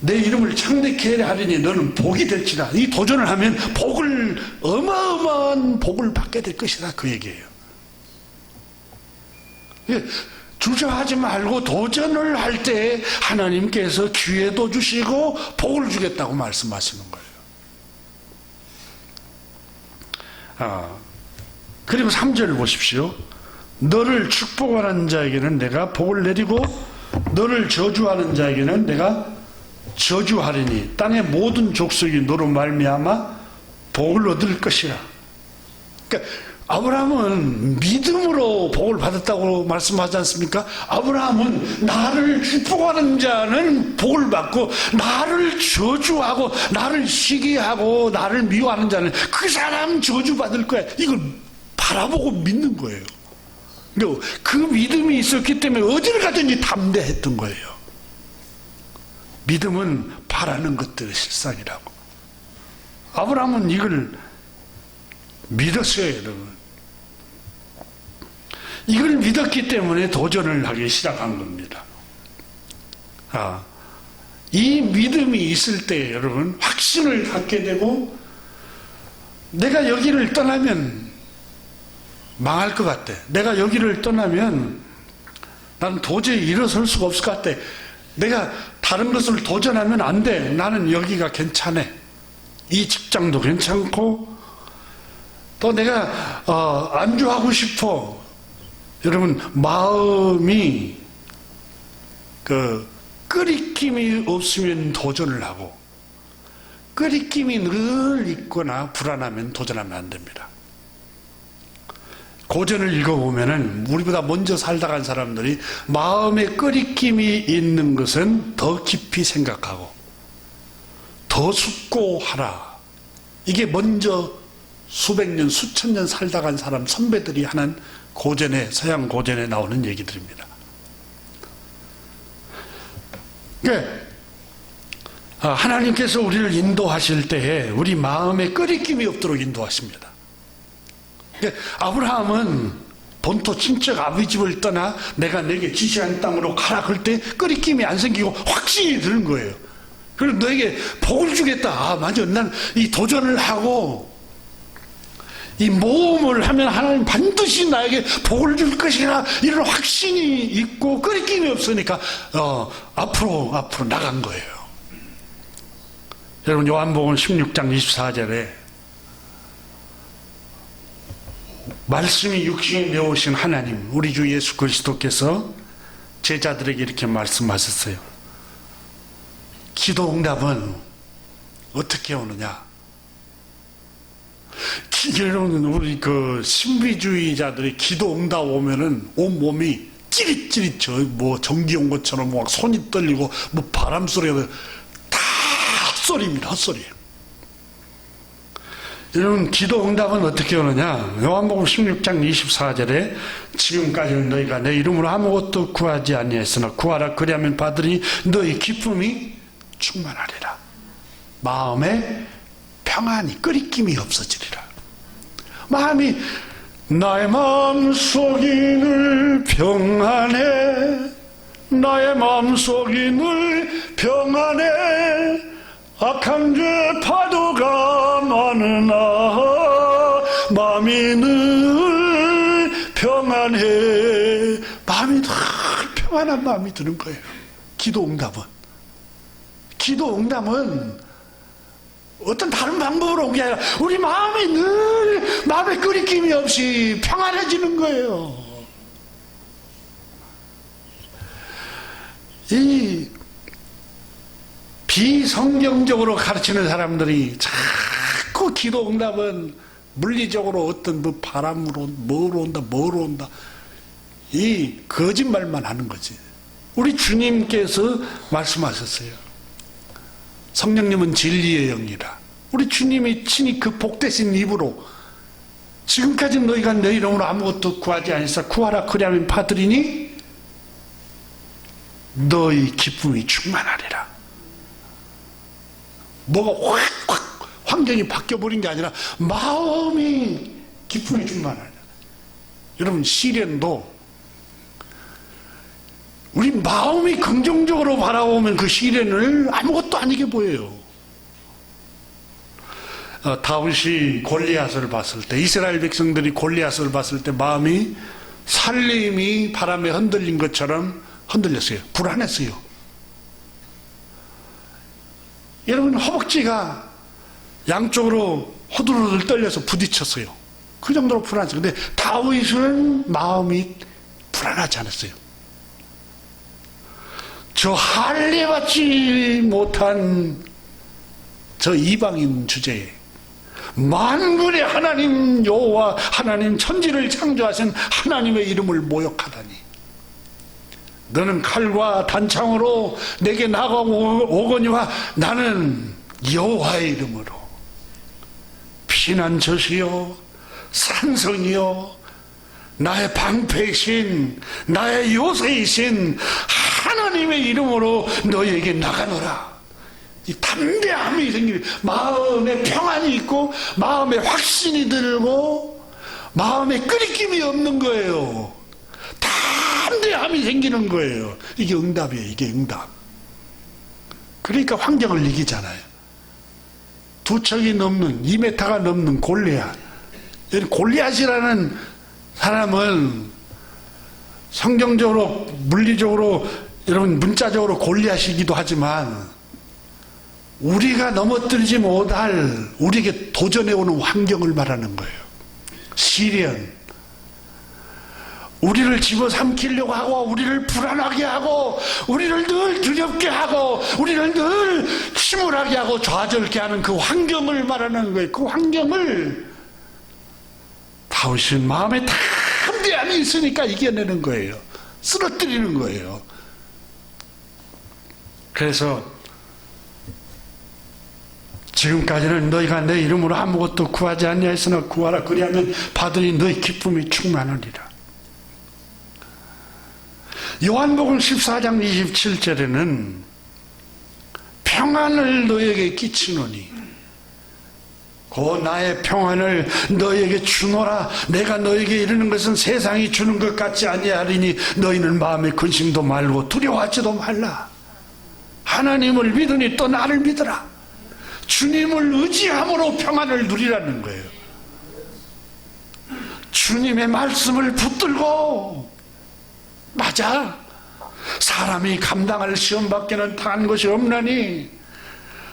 내 이름을 창대케 하리니 너는 복이 될지라. 이 도전을 하면 복을 어마어마한 복을 받게 될 것이다. 그 얘기예요. 주저하지 말고 도전을 할 때 하나님께서 기회도 주시고 복을 주겠다고 말씀하시는 거예요. 그리고 3절을 보십시오. 너를 축복하는 자에게는 내가 복을 내리고 너를 저주하는 자에게는 내가 저주하리니 땅의 모든 족속이 너로 말미암아 복을 얻을 것이라. 그러니까 아브라함은 믿음으로 복을 받았다고 말씀하지 않습니까? 아브라함은 나를 축복하는 자는 복을 받고 나를 저주하고 나를 시기하고 나를 미워하는 자는 그 사람 저주받을 거야. 이걸 바라보고 믿는 거예요. 그 믿음이 있었기 때문에 어디를 가든지 담대했던 거예요. 믿음은 바라는 것들의 실상이라고. 아브라함은 이걸 믿었어요, 여러분. 이걸 믿었기 때문에 도전을 하기 시작한 겁니다. 이 믿음이 있을 때 여러분 확신을 갖게 되고 내가 여기를 떠나면 망할 것 같아. 내가 여기를 떠나면 나는 도저히 일어설 수가 없을 것 같아. 내가 다른 것을 도전하면 안 돼. 나는 여기가 괜찮아. 이 직장도 괜찮고 또 내가 안주하고 싶어. 여러분 마음이 끓이김이 없으면 도전을 하고 끓이김이 늘 있거나 불안하면 도전하면 안 됩니다. 고전을 읽어보면은 우리보다 먼저 살다 간 사람들이 마음에 끓이김이 있는 것은 더 깊이 생각하고 더 숙고하라. 이게 먼저 수백 년, 수천 년 살다 간 사람 선배들이 하는 고전에, 서양 고전에 나오는 얘기들입니다. 그러니까 하나님께서 우리를 인도하실 때에 우리 마음에 끓이김이 없도록 인도하십니다. 그러니까 아브라함은 본토 친척 아버지 집을 떠나 내가 내게 지시한 땅으로 가라 그럴 때 끓이김이 안 생기고 확신이 드는 거예요. 그래서 너에게 복을 주겠다. 아, 맞아. 난 이 도전을 하고 이 모험을 하면 하나님 반드시 나에게 복을 줄 것이라 이런 확신이 있고 끓이김이 없으니까 앞으로 나간 거예요. 여러분 요한복음 16장 24절에 말씀이 육신이 되어오신 하나님 우리 주 예수 그리스도께서 제자들에게 이렇게 말씀하셨어요. 기도 응답은 어떻게 오느냐? 여러분 우리 그 신비주의자들이 기도 응답 오면은 온 몸이 찌릿찌릿 뭐 전기 온 것처럼 막 손이 떨리고 뭐 바람 소리가 다 헛소리입니다. 헛소리예요. 여러분 기도 응답은 어떻게 오느냐? 요한복음 16장 24절에 지금까지는 너희가 내 이름으로 아무것도 구하지 아니했으나 구하라 그리하면 받으니 너희 기쁨이 충만하리라. 마음에 평안이 끓이김이 없어지리라. 마음이 나의 마음속이 늘 평안해 나의 마음속이 늘 평안해 악한 죄 파도가 많으나 마음이 늘 평안해. 마음이 늘 평안한 마음이 드는 거예요. 기도 응답은 어떤 다른 방법으로 온 게 아니라 우리 마음이 늘 마음에 끓이김이 없이 평안해지는 거예요. 이 비성경적으로 가르치는 사람들이 자꾸 기도 응답은 물리적으로 어떤 뭐 바람으로 뭐로 온다 이 거짓말만 하는 거지. 우리 주님께서 말씀하셨어요. 성령님은 진리의 영이라. 우리 주님이 친히 그 복되신 입으로 지금까지 너희가 내 이름으로 아무것도 구하지 않으사 구하라 그리하면 받으리니 너희 기쁨이 충만하리라. 뭐가 확 환경이 바뀌어버린 게 아니라 마음이 기쁨이 충만하리라. 여러분 시련도 우리 마음이 긍정적으로 바라보면 그 시련을 아무것도 아니게 보여요. 다윗이 골리앗을 봤을 때 이스라엘 백성들이 골리앗을 봤을 때 마음이 살림이 바람에 흔들린 것처럼 흔들렸어요. 불안했어요. 여러분 허벅지가 양쪽으로 호들호들 떨려서 부딪혔어요. 그 정도로 불안했어요. 근데 다윗은 마음이 불안하지 않았어요. 저 할례받지 못한 저 이방인 주제에 만군의 하나님 여호와 하나님 천지를 창조하신 하나님의 이름을 모욕하다니 너는 칼과 단창으로 내게 나가오거니와 나는 여호와의 이름으로 피난처시여 산성이여 나의 방패이신 나의 요새이신 하나님의 이름으로 너에게 나가노라. 이 담대함이 생기는 마음에 평안이 있고 마음에 확신이 들고 마음에 끓이김이 없는 거예요. 담대함이 생기는 거예요. 이게 응답이에요. 이게 응답. 그러니까 환경을 이기잖아요. 2척이 넘는 2m가 넘는 골리앗. 골리앗이라는 사람은 성경적으로 물리적으로 여러분 문자적으로 골리앗이기도 하지만 우리가 넘어뜨리지 못할 우리에게 도전해오는 환경을 말하는 거예요. 시련 우리를 집어삼키려고 하고, 우리를 불안하게 하고, 우리를 늘 두렵게 하고, 우리를 늘 침울하게 하고 좌절케 하는 그 환경을 말하는 거예요. 그 환경을 다윗은 마음에 담대함이 있으니까 이겨내는 거예요. 쓰러뜨리는 거예요. 그래서 지금까지는 너희가 내 이름으로 아무것도 구하지 아니하였으나 구하라. 그리하면 받으니 너희 기쁨이 충만하리라. 요한복음 14장 27절에는 평안을 너희에게 끼치노니 그 나의 평안을 너희에게 주노라. 내가 너희에게 이르는 것은 세상이 주는 것 같지 아니하리니 너희는 마음에 근심도 말고 두려워하지도 말라. 하나님을 믿으니 또 나를 믿으라. 주님을 의지함으로 평안을 누리라는 거예요. 주님의 말씀을 붙들고, 맞아, 사람이 감당할 시험밖에는 당한 것이 없나니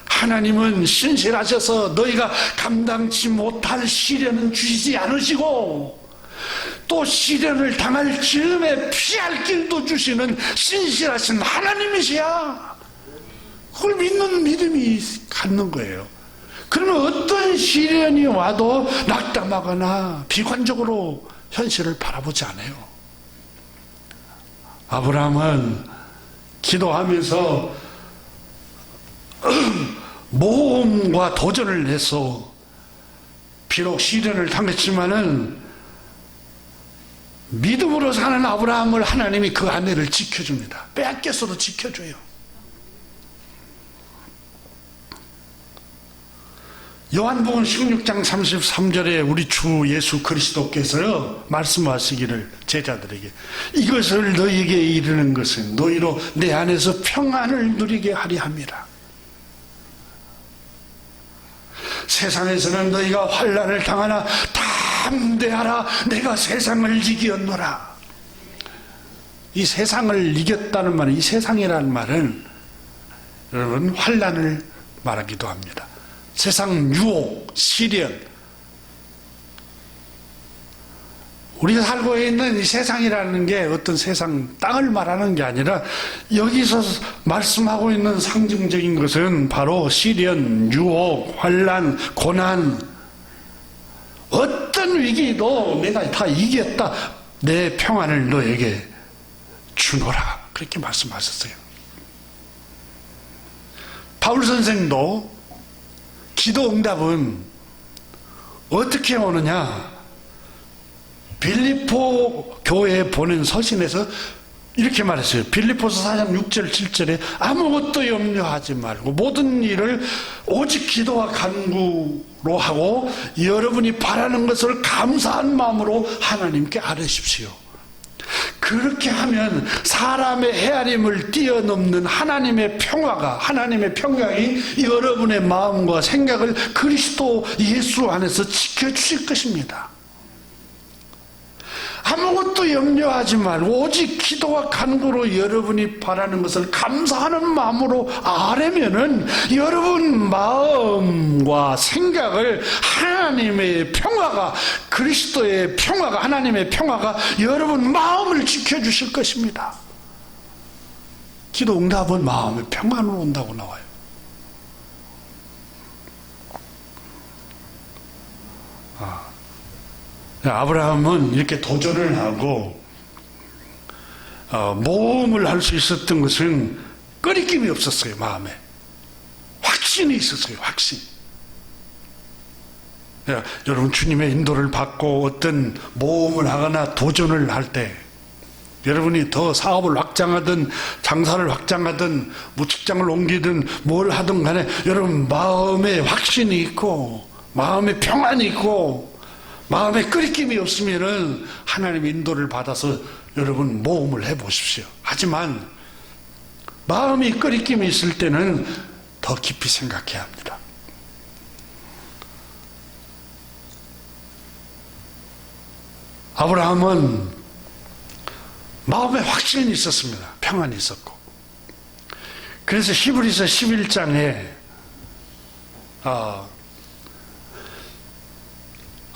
하나님은 신실하셔서 너희가 감당치 못할 시련은 주시지 않으시고, 또 시련을 당할 즈음에 피할 길도 주시는 신실하신 하나님이시야. 그걸 믿는 믿음이 갖는 거예요. 그러면 어떤 시련이 와도 낙담하거나 비관적으로 현실을 바라보지 않아요. 아브라함은 기도하면서 모험과 도전을 해서 비록 시련을 당했지만은 믿음으로 사는 아브라함을 하나님이 그 아내를 지켜줍니다. 빼앗겼어도 지켜줘요. 요한복음 16장 33절에 우리 주 예수 그리스도께서요 말씀하시기를 제자들에게 이것을 너희에게 이르는 것은 너희로 내 안에서 평안을 누리게 하리 함이라. 세상에서는 너희가 환난을 당하나 담대하라. 내가 세상을 이겼노라. 이 세상을 이겼다는 말은, 이 세상이라는 말은 여러분 환난을 말하기도 합니다. 세상 유혹, 시련, 우리가 살고 있는 이 세상이라는 게 어떤 세상, 땅을 말하는 게 아니라 여기서 말씀하고 있는 상징적인 것은 바로 시련, 유혹, 환난, 고난, 어떤 위기도 내가 다 이겼다. 내 평안을 너에게 주노라. 그렇게 말씀하셨어요. 바울 선생도 기도 응답은 어떻게 오느냐? 빌립보 교회에 보낸 서신에서 이렇게 말했어요. 빌립보서 4장 6절 7절에 아무것도 염려하지 말고 모든 일을 오직 기도와 간구로 하고 여러분이 바라는 것을 감사한 마음으로 하나님께 아뢰십시오. 그렇게 하면 사람의 헤아림을 뛰어넘는 하나님의 평강이 여러분의 마음과 생각을 그리스도 예수 안에서 지켜주실 것입니다. 아무것도 염려하지 말고 오직 기도와 간구로 여러분이 바라는 것을 감사하는 마음으로 아뢰면은 여러분 마음과 생각을 하나님의 평화가, 그리스도의 평화가, 하나님의 평화가 여러분 마음을 지켜주실 것입니다. 기도 응답은 마음의 평안으로 온다고 나와요. 아브라함은 이렇게 도전을 하고 모험을 할 수 있었던 것은 꺼리낌이 없었어요. 마음에 확신이 있었어요. 확신. 여러분 주님의 인도를 받고 어떤 모험을 하거나 도전을 할 때 여러분이 더 사업을 확장하든 장사를 확장하든 뭐 직장을 옮기든 뭘 하든 간에 여러분 마음에 확신이 있고 마음에 평안이 있고 마음에 끄리낌이 없으면은 하나님의 인도를 받아서 여러분 모험을 해보십시오. 하지만 마음이 끄리낌이 있을 때는 더 깊이 생각해야 합니다. 아브라함은 마음에 확신이 있었습니다. 평안이 있었고. 그래서 히브리서 11장에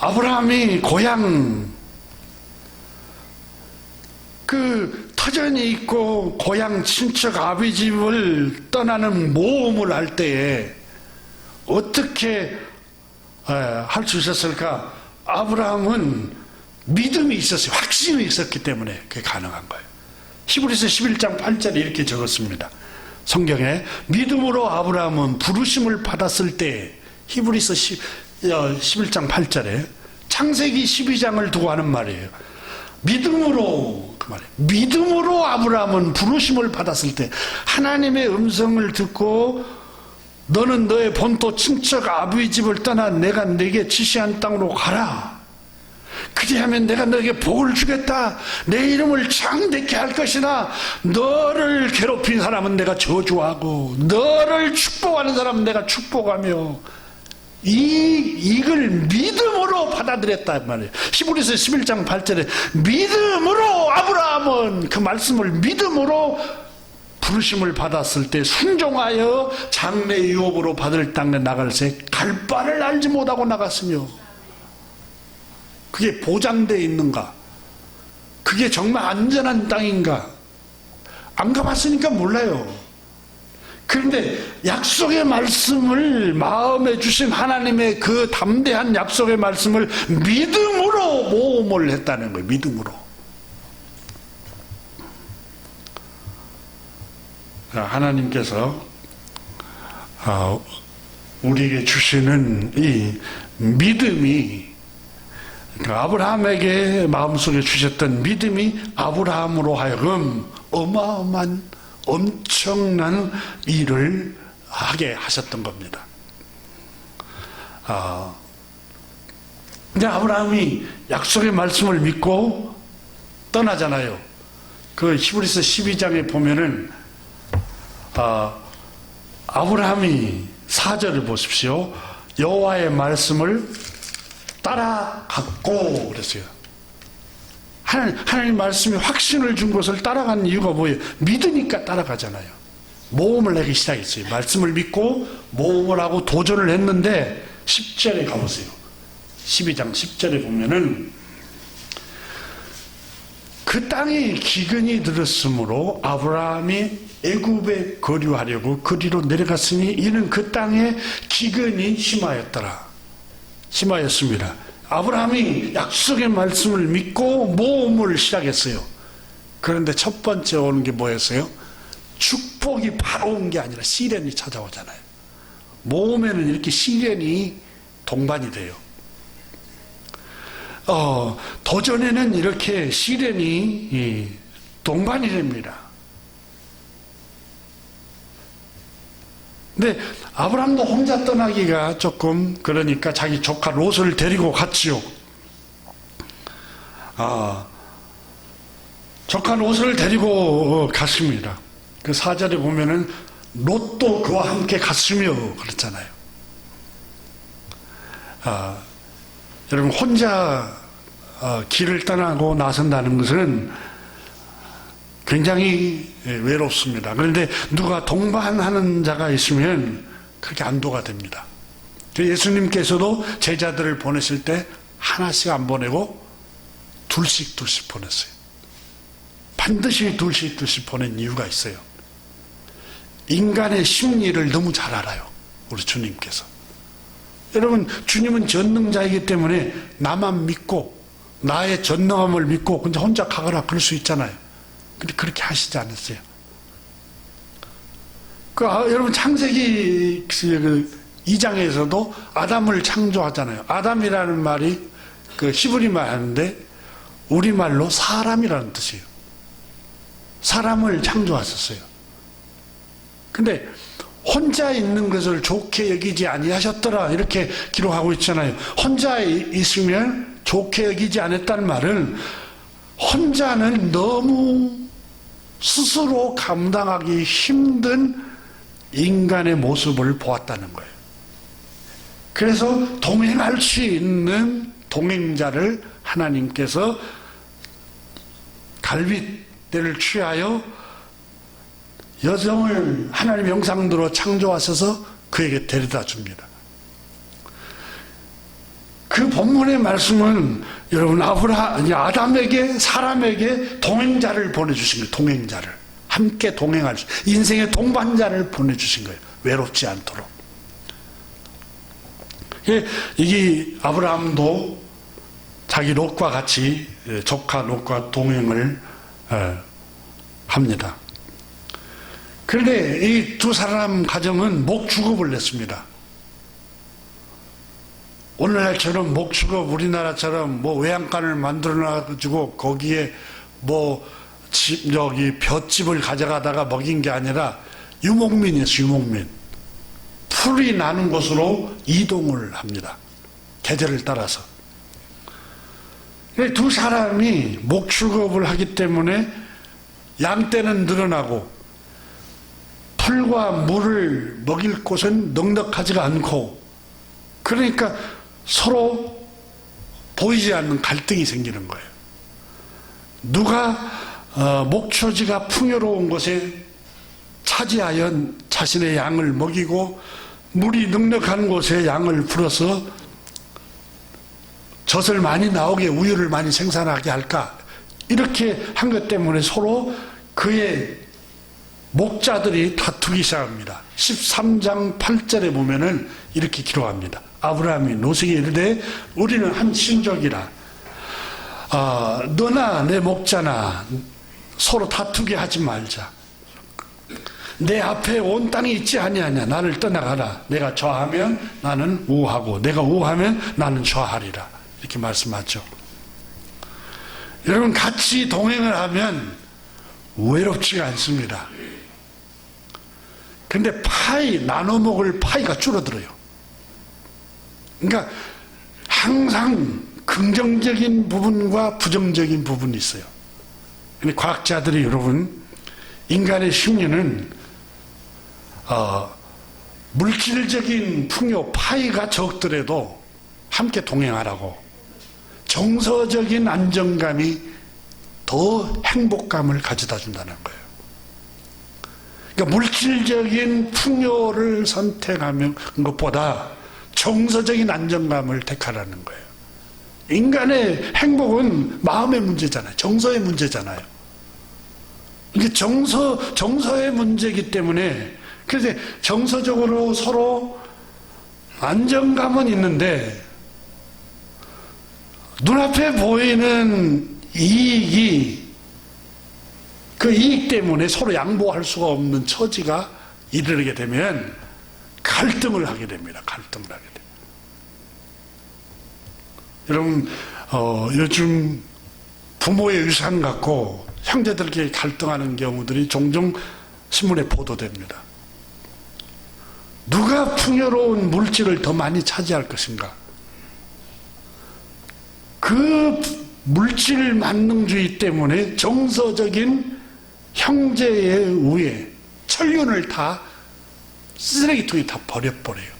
아브라함이 고향 그 터전이 있고 고향 친척 아비 집을 떠나는 모험을 할 때에 어떻게 할 수 있었을까? 아브라함은 믿음이 있었어요. 확신이 있었기 때문에 그게 가능한 거예요. 히브리서 11장 8절에 이렇게 적었습니다. 성경에 믿음으로 아브라함은 부르심을 받았을 때, 히브리서 11장 8절에 창세기 12장을 두고 하는 말이에요. 믿음으로, 그 말이에요. 믿음으로 아브라함은 부르심을 받았을 때, 하나님의 음성을 듣고 너는 너의 본토 친척 아비 집을 떠나 내가 네게 지시한 땅으로 가라. 그리하면 내가 너에게 복을 주겠다. 내 이름을 창대케 할 것이나 너를 괴롭힌 사람은 내가 저주하고 너를 축복하는 사람은 내가 축복하며, 이걸 믿음으로 받아들였단 말이에요. 히브리서 11장 8절에 믿음으로 아브라함은 그 말씀을 믿음으로 부르심을 받았을 때 순종하여 장래 유업으로 받을 땅에 나갈새 갈 바를 알지 못하고 나갔으며, 그게 보장되어 있는가? 그게 정말 안전한 땅인가? 안 가봤으니까 몰라요. 그런데 약속의 말씀을, 마음에 주신 하나님의 그 담대한 약속의 말씀을 믿음으로 모험을 했다는 거예요. 믿음으로. 하나님께서 우리에게 주시는 이 믿음이, 아브라함에게 마음속에 주셨던 믿음이 아브라함으로 하여금 어마어마한 엄청난 일을 하게 하셨던 겁니다. 근데 아브라함이 약속의 말씀을 믿고 떠나잖아요. 그 히브리서 12장에 보면은 아브라함이 4절을 보십시오. 여호와의 말씀을 따라갔고 그랬어요. 하나님 말씀이 확신을 준 것을 따라간 이유가 뭐예요? 믿으니까 따라가잖아요. 모험을 하기 시작했어요. 말씀을 믿고 모험을 하고 도전을 했는데 10절에 가보세요. 12장 10절에 보면은 그 땅에 기근이 들었으므로 아브라함이 애굽에 거류하려고 그리로 내려갔으니 이는 그 땅에 기근이 심하였습니다. 아브라함이 약속의 말씀을 믿고 모험을 시작했어요. 그런데 첫 번째 오는 게 뭐였어요? 축복이 바로 온 게 아니라 시련이 찾아오잖아요. 모험에는 이렇게 시련이 동반이 돼요. 도전에는 이렇게 시련이 동반이 됩니다. 근데 아브라함도 혼자 떠나기가 조금 그러니까 자기 조카 롯을 데리고 갔지요. 조카 롯을 데리고 갔습니다. 그 4절에 보면은 롯도 그와 함께 갔으며 그랬잖아요. 여러분 혼자 길을 떠나고 나선다는 것은 굉장히 외롭습니다. 그런데 누가 동반하는 자가 있으면 그렇게 안도가 됩니다. 예수님께서도 제자들을 보내실 때 하나씩 안 보내고 둘씩 보냈어요. 반드시 둘씩 보낸 이유가 있어요. 인간의 심리를 너무 잘 알아요. 우리 주님께서. 여러분 주님은 전능자이기 때문에 나만 믿고 나의 전능함을 믿고 근데 혼자 가거라 그럴 수 있잖아요. 근데 그렇게 하시지 않았어요. 여러분 창세기 2장에서도 아담을 창조하잖아요. 아담이라는 말이 그 히브리 말인데 우리말로 사람이라는 뜻이에요. 사람을 창조하셨어요. 근데 혼자 있는 것을 좋게 여기지 아니하셨더라 이렇게 기록하고 있잖아요. 혼자 있으면 좋게 여기지 않았다는 말은 혼자는 너무 스스로 감당하기 힘든 인간의 모습을 보았다는 거예요. 그래서 동행할 수 있는 동행자를 하나님께서 갈빗대를 취하여 여성을 하나님의 형상대로 창조하셔서 그에게 데려다 줍니다. 그 본문의 말씀은 여러분 아담에게 사람에게 동행자를 보내주신 거예요. 동행자를 함께 동행할 수 인생의 동반자를 보내주신 거예요. 외롭지 않도록. 이게 아브라함도 자기 롯과 같이 조카 롯과 동행을 합니다. 그런데 이 두 사람 가정은 목축업을 냈습니다. 오늘날처럼 목축업 우리나라처럼 뭐 외양간을 만들어놔가지고 거기에 뭐 여기 볏집을 가져가다가 먹인 게 아니라 유목민이었어요. 유목민. 풀이 나는 곳으로 이동을 합니다. 계절을 따라서. 두 사람이 목축업을 하기 때문에 양떼는 늘어나고 풀과 물을 먹일 곳은 넉넉하지가 않고, 그러니까 서로 보이지 않는 갈등이 생기는 거예요. 누가 목초지가 풍요로운 곳에 차지하여 자신의 양을 먹이고 물이 넉넉한 곳에 양을 풀어서 젖을 많이 나오게 우유를 많이 생산하게 할까, 이렇게 한 것 때문에 서로 그의 목자들이 다투기 시작합니다. 13장 8절에 보면은 이렇게 기록합니다. 아브라함이 롯에게 이르되 우리는 한 친족이라 너나 내 목자나 서로 다투게 하지 말자. 내 앞에 온 땅이 있지 아니하냐. 나를 떠나가라. 내가 좌하면 나는 우하고 내가 우하면 나는 좌하리라. 이렇게 말씀하죠. 여러분, 같이 동행을 하면 외롭지가 않습니다. 근데 나눠 먹을 파이가 줄어들어요. 그러니까 항상 긍정적인 부분과 부정적인 부분이 있어요. 근데 과학자들이 여러분, 인간의 심리는 물질적인 풍요 파이가 적더라도 함께 동행하라고, 정서적인 안정감이 더 행복감을 가져다 준다는 거예요. 그러니까 물질적인 풍요를 선택하는 것보다 정서적인 안정감을 택하라는 거예요. 인간의 행복은 마음의 문제잖아요. 정서의 문제잖아요. 이게 정서의 문제이기 때문에, 그래서 정서적으로 서로 안정감은 있는데 눈앞에 보이는 이익이, 그 이익 때문에 서로 양보할 수가 없는 처지가 이르게 되면 갈등을 하게 됩니다. 갈등을 하게 됩니다. 여러분, 요즘 부모의 유산 갖고 형제들끼리 갈등하는 경우들이 종종 신문에 보도됩니다. 누가 풍요로운 물질을 더 많이 차지할 것인가? 그 물질 만능주의 때문에 정서적인 형제의 우애, 천륜을 다 쓰레기통에 다 버려버려요.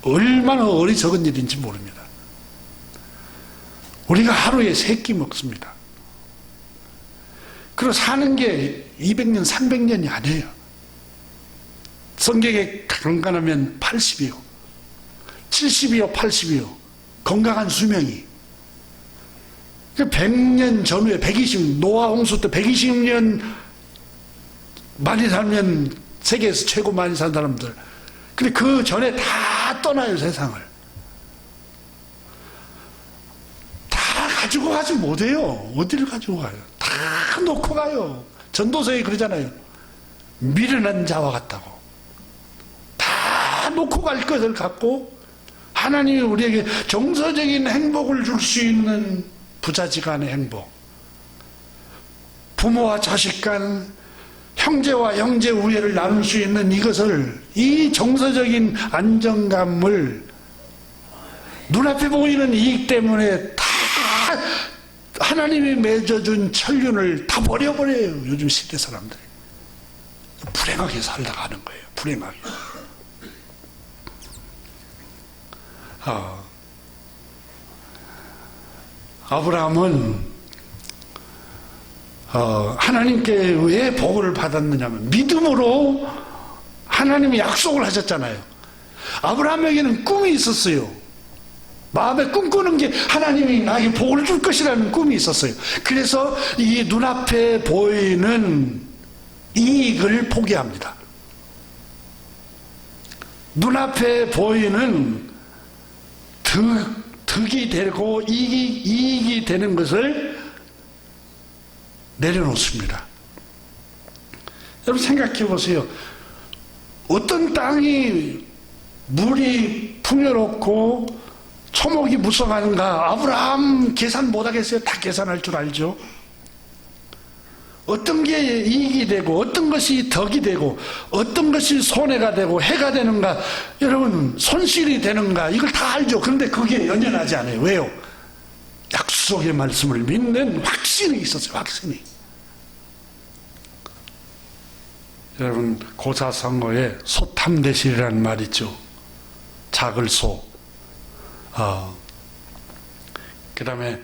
얼마나 어리석은 일인지 모릅니다. 우리가 하루에 3끼 먹습니다. 그리고 사는 게 200년, 300년이 아니에요. 성경에 강간하면 80이요. 70이요, 80이요. 건강한 수명이. 100년 전후에 노아 홍수 때 120년 많이 살면 세계에서 최고 많이 산 사람들. 근데 그 전에 다 떠나요, 세상을. 다 가지고 가지 못해요. 어디를 가지고 가요? 다 놓고 가요. 전도서에 그러잖아요. 미련한 자와 같다고. 다 놓고 갈 것을 갖고 하나님이 우리에게 정서적인 행복을 줄 수 있는 부자지간의 행복, 부모와 자식 간, 형제와 형제 우애를 나눌 수 있는 이것을, 이 정서적인 안정감을 눈앞에 보이는 이익 때문에 다 하나님이 맺어준 천륜을 다 버려버려요. 요즘 시대 사람들이. 불행하게 살다가는 거예요. 불행하게. 아브라함은 하나님께 왜 복을 받았느냐면 믿음으로 하나님이 약속을 하셨잖아요. 아브라함에게는 꿈이 있었어요. 마음에 꿈꾸는 게 하나님이 나에게 복을 줄 것이라는 꿈이 있었어요. 그래서 이 눈앞에 보이는 이익을 포기합니다. 눈앞에 보이는 득이 되고 이익이 되는 것을 내려놓습니다. 여러분 생각해 보세요. 어떤 땅이 물이 풍요롭고 초목이 무성한가? 아브라함 계산 못하겠어요? 다 계산할 줄 알죠? 어떤 게 이익이 되고 어떤 것이 덕이 되고 어떤 것이 손해가 되고 해가 되는가, 여러분 손실이 되는가, 이걸 다 알죠. 그런데 그게 연연하지 않아요. 왜요? 약속의 말씀을 믿는 확신이 있었어요. 확신이. 여러분 고사성어에 소탐대실이라는 말 있죠. 작을 소, 그 다음에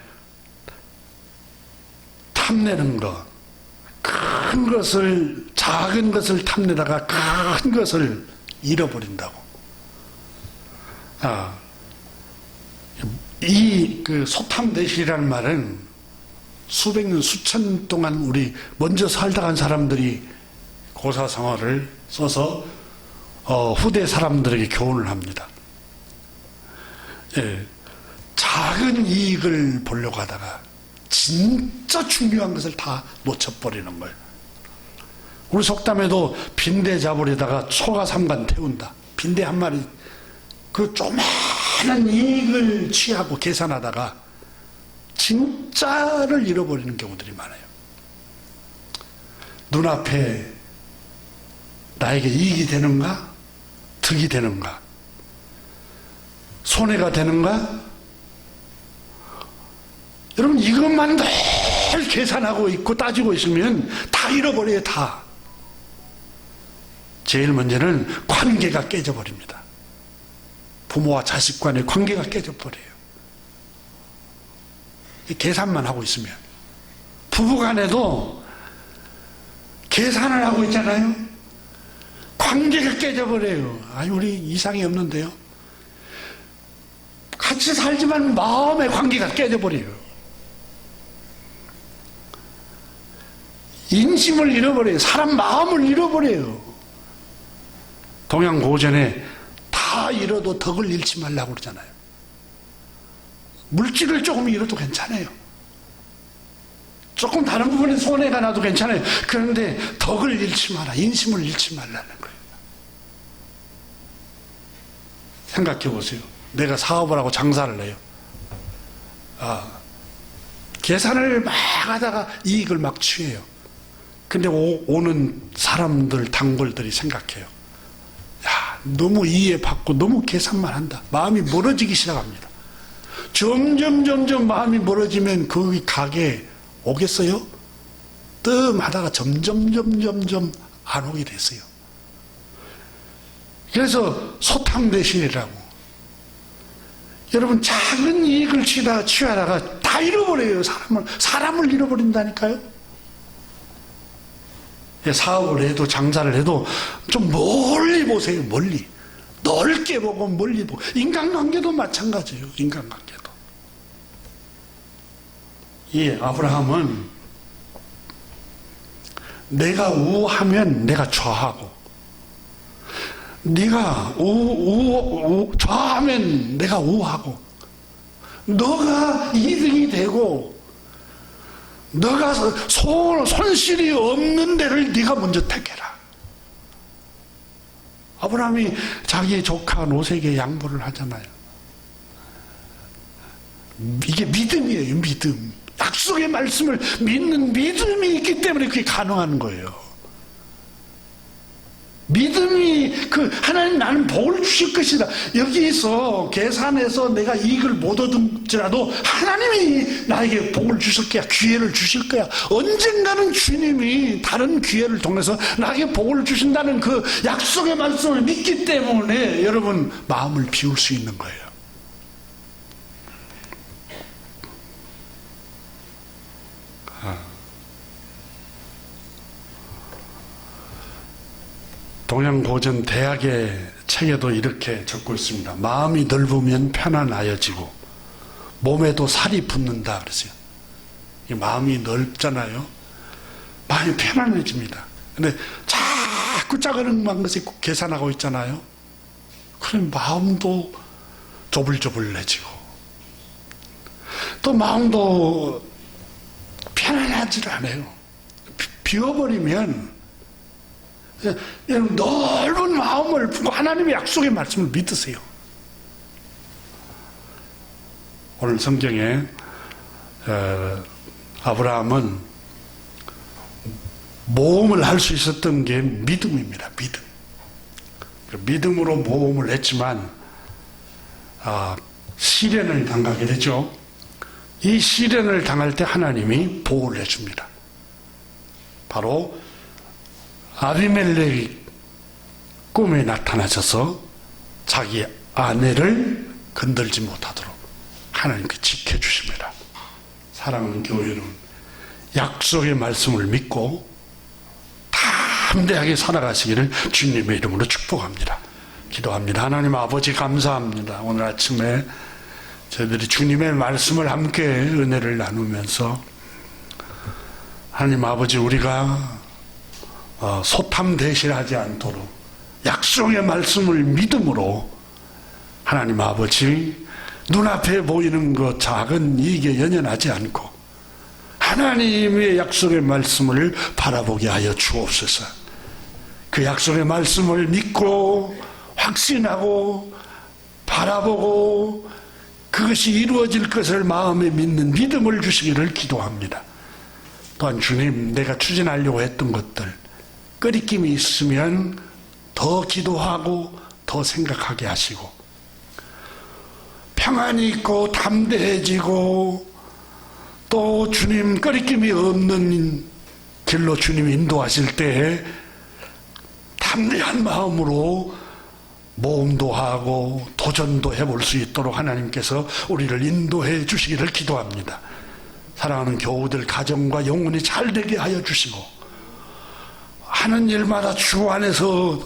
탐내는 것, 큰 것을, 작은 것을 탐내다가 큰 것을 잃어버린다고. 이 소탐대실이라는 말은 수백 년, 수천 년 동안 우리 먼저 살다 간 사람들이 고사성어를 써서 후대 사람들에게 교훈을 합니다. 예, 작은 이익을 보려고 하다가 진짜 중요한 것을 다 놓쳐버리는 거예요. 우리 속담에도 빈대 잡으려다가 소가 삼간 태운다. 빈대 한 마리 그 조그마한 이익을 취하고 계산하다가 진짜를 잃어버리는 경우들이 많아요. 눈앞에 나에게 이익이 되는가? 득이 되는가? 손해가 되는가? 여러분 이것만 늘 계산하고 있고 따지고 있으면 다 잃어버려요. 다. 제일 먼저는 관계가 깨져버립니다. 부모와 자식 간의 관계가 깨져버려요. 계산만 하고 있으면. 부부간에도 계산을 하고 있잖아요. 관계가 깨져버려요. 우리 이상이 없는데요. 같이 살지만 마음의 관계가 깨져버려요. 인심을 잃어버려요. 사람 마음을 잃어버려요. 동양고전에 다 잃어도 덕을 잃지 말라고 그러잖아요. 물질을 조금 잃어도 괜찮아요. 조금 다른 부분에 손해가 나도 괜찮아요. 그런데 덕을 잃지 마라. 인심을 잃지 말라는 거예요. 생각해 보세요. 내가 사업을 하고 장사를 해요. 계산을 막 하다가 이익을 막 취해요. 근데 오는 사람들, 단골들이 생각해요. 야, 너무 이해받고 너무 계산만 한다. 마음이 멀어지기 시작합니다. 점점 마음이 멀어지면 그 가게에 오겠어요? 뜸하다가 점점 안 오게 됐어요. 그래서 소탐대실이라고. 여러분 작은 이익을 취하다가 다 잃어버려요. 사람을 잃어버린다니까요. 사업을 해도 장사를 해도 좀 멀리 보세요. 멀리. 넓게 보고 멀리 보고. 인간관계도 마찬가지예요. 인간관계도. 이 아브라함은 내가 우하면 내가 좌하고, 네가 좌하면 내가 우하고, 너가 이득이 되고 너가 손실이 없는 데를 네가 먼저 택해라. 아브라함이 자기 조카 노색에 양보를 하잖아요. 이게 믿음이에요. 믿음. 약속의 말씀을 믿는 믿음이 있기 때문에 그게 가능한 거예요. 믿음이 하나님 나는 복을 주실 것이다. 여기서 계산해서 내가 이익을 못 얻을지라도 하나님이 나에게 복을 주실 거야. 기회를 주실 거야. 언젠가는 주님이 다른 기회를 통해서 나에게 복을 주신다는 그 약속의 말씀을 믿기 때문에 여러분 마음을 비울 수 있는 거예요. 동양고전 대학에 책에도 이렇게 적고 있습니다. 마음이 넓으면 편안하여지고 몸에도 살이 붙는다 그랬어요. 이 마음이 넓잖아요. 마음이 편안해집니다. 근데 자꾸 짜그릉한 것이 계산하고 있잖아요. 그럼 마음도 조불조불해지고 또 마음도 편안하지 않아요. 비워버리면 넓은 마음을 품고 하나님의 약속의 말씀을 믿으세요. 오늘 성경에 아브라함은 모험을 할 수 있었던 게 믿음입니다. 믿음. 믿음으로 모험을 했지만 시련을 당하게 되죠. 이 시련을 당할 때 하나님이 보호를 해줍니다. 바로 아비멜렉이 꿈에 나타나셔서 자기 아내를 건들지 못하도록 하나님께 지켜주십니다. 사랑하는 교회 여러분, 약속의 말씀을 믿고 담대하게 살아가시기를 주님의 이름으로 축복합니다. 기도합니다. 하나님 아버지 감사합니다. 오늘 아침에 저희들이 주님의 말씀을 함께 은혜를 나누면서 하나님 아버지 우리가 소탐대실하지 않도록 약속의 말씀을 믿음으로 하나님 아버지 눈앞에 보이는 것 작은 이익에 연연하지 않고 하나님의 약속의 말씀을 바라보게 하여 주옵소서. 그 약속의 말씀을 믿고 확신하고 바라보고 그것이 이루어질 것을 마음에 믿는 믿음을 주시기를 기도합니다. 또한 주님, 내가 추진하려고 했던 것들 꺼리낌이 있으면 더 기도하고 더 생각하게 하시고 평안이 있고 담대해지고 또 주님 꺼리낌이 없는 길로 주님이 인도하실 때 담대한 마음으로 모험도 하고 도전도 해볼 수 있도록 하나님께서 우리를 인도해 주시기를 기도합니다. 사랑하는 교우들 가정과 영혼이 잘 되게 하여 주시고 하는 일마다 주 안에서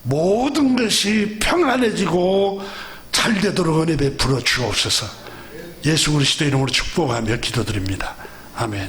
모든 것이 평안해지고 잘 되도록 은혜 베풀어 주옵소서. 예수 그리스도 이름으로 축복하며 기도드립니다. 아멘.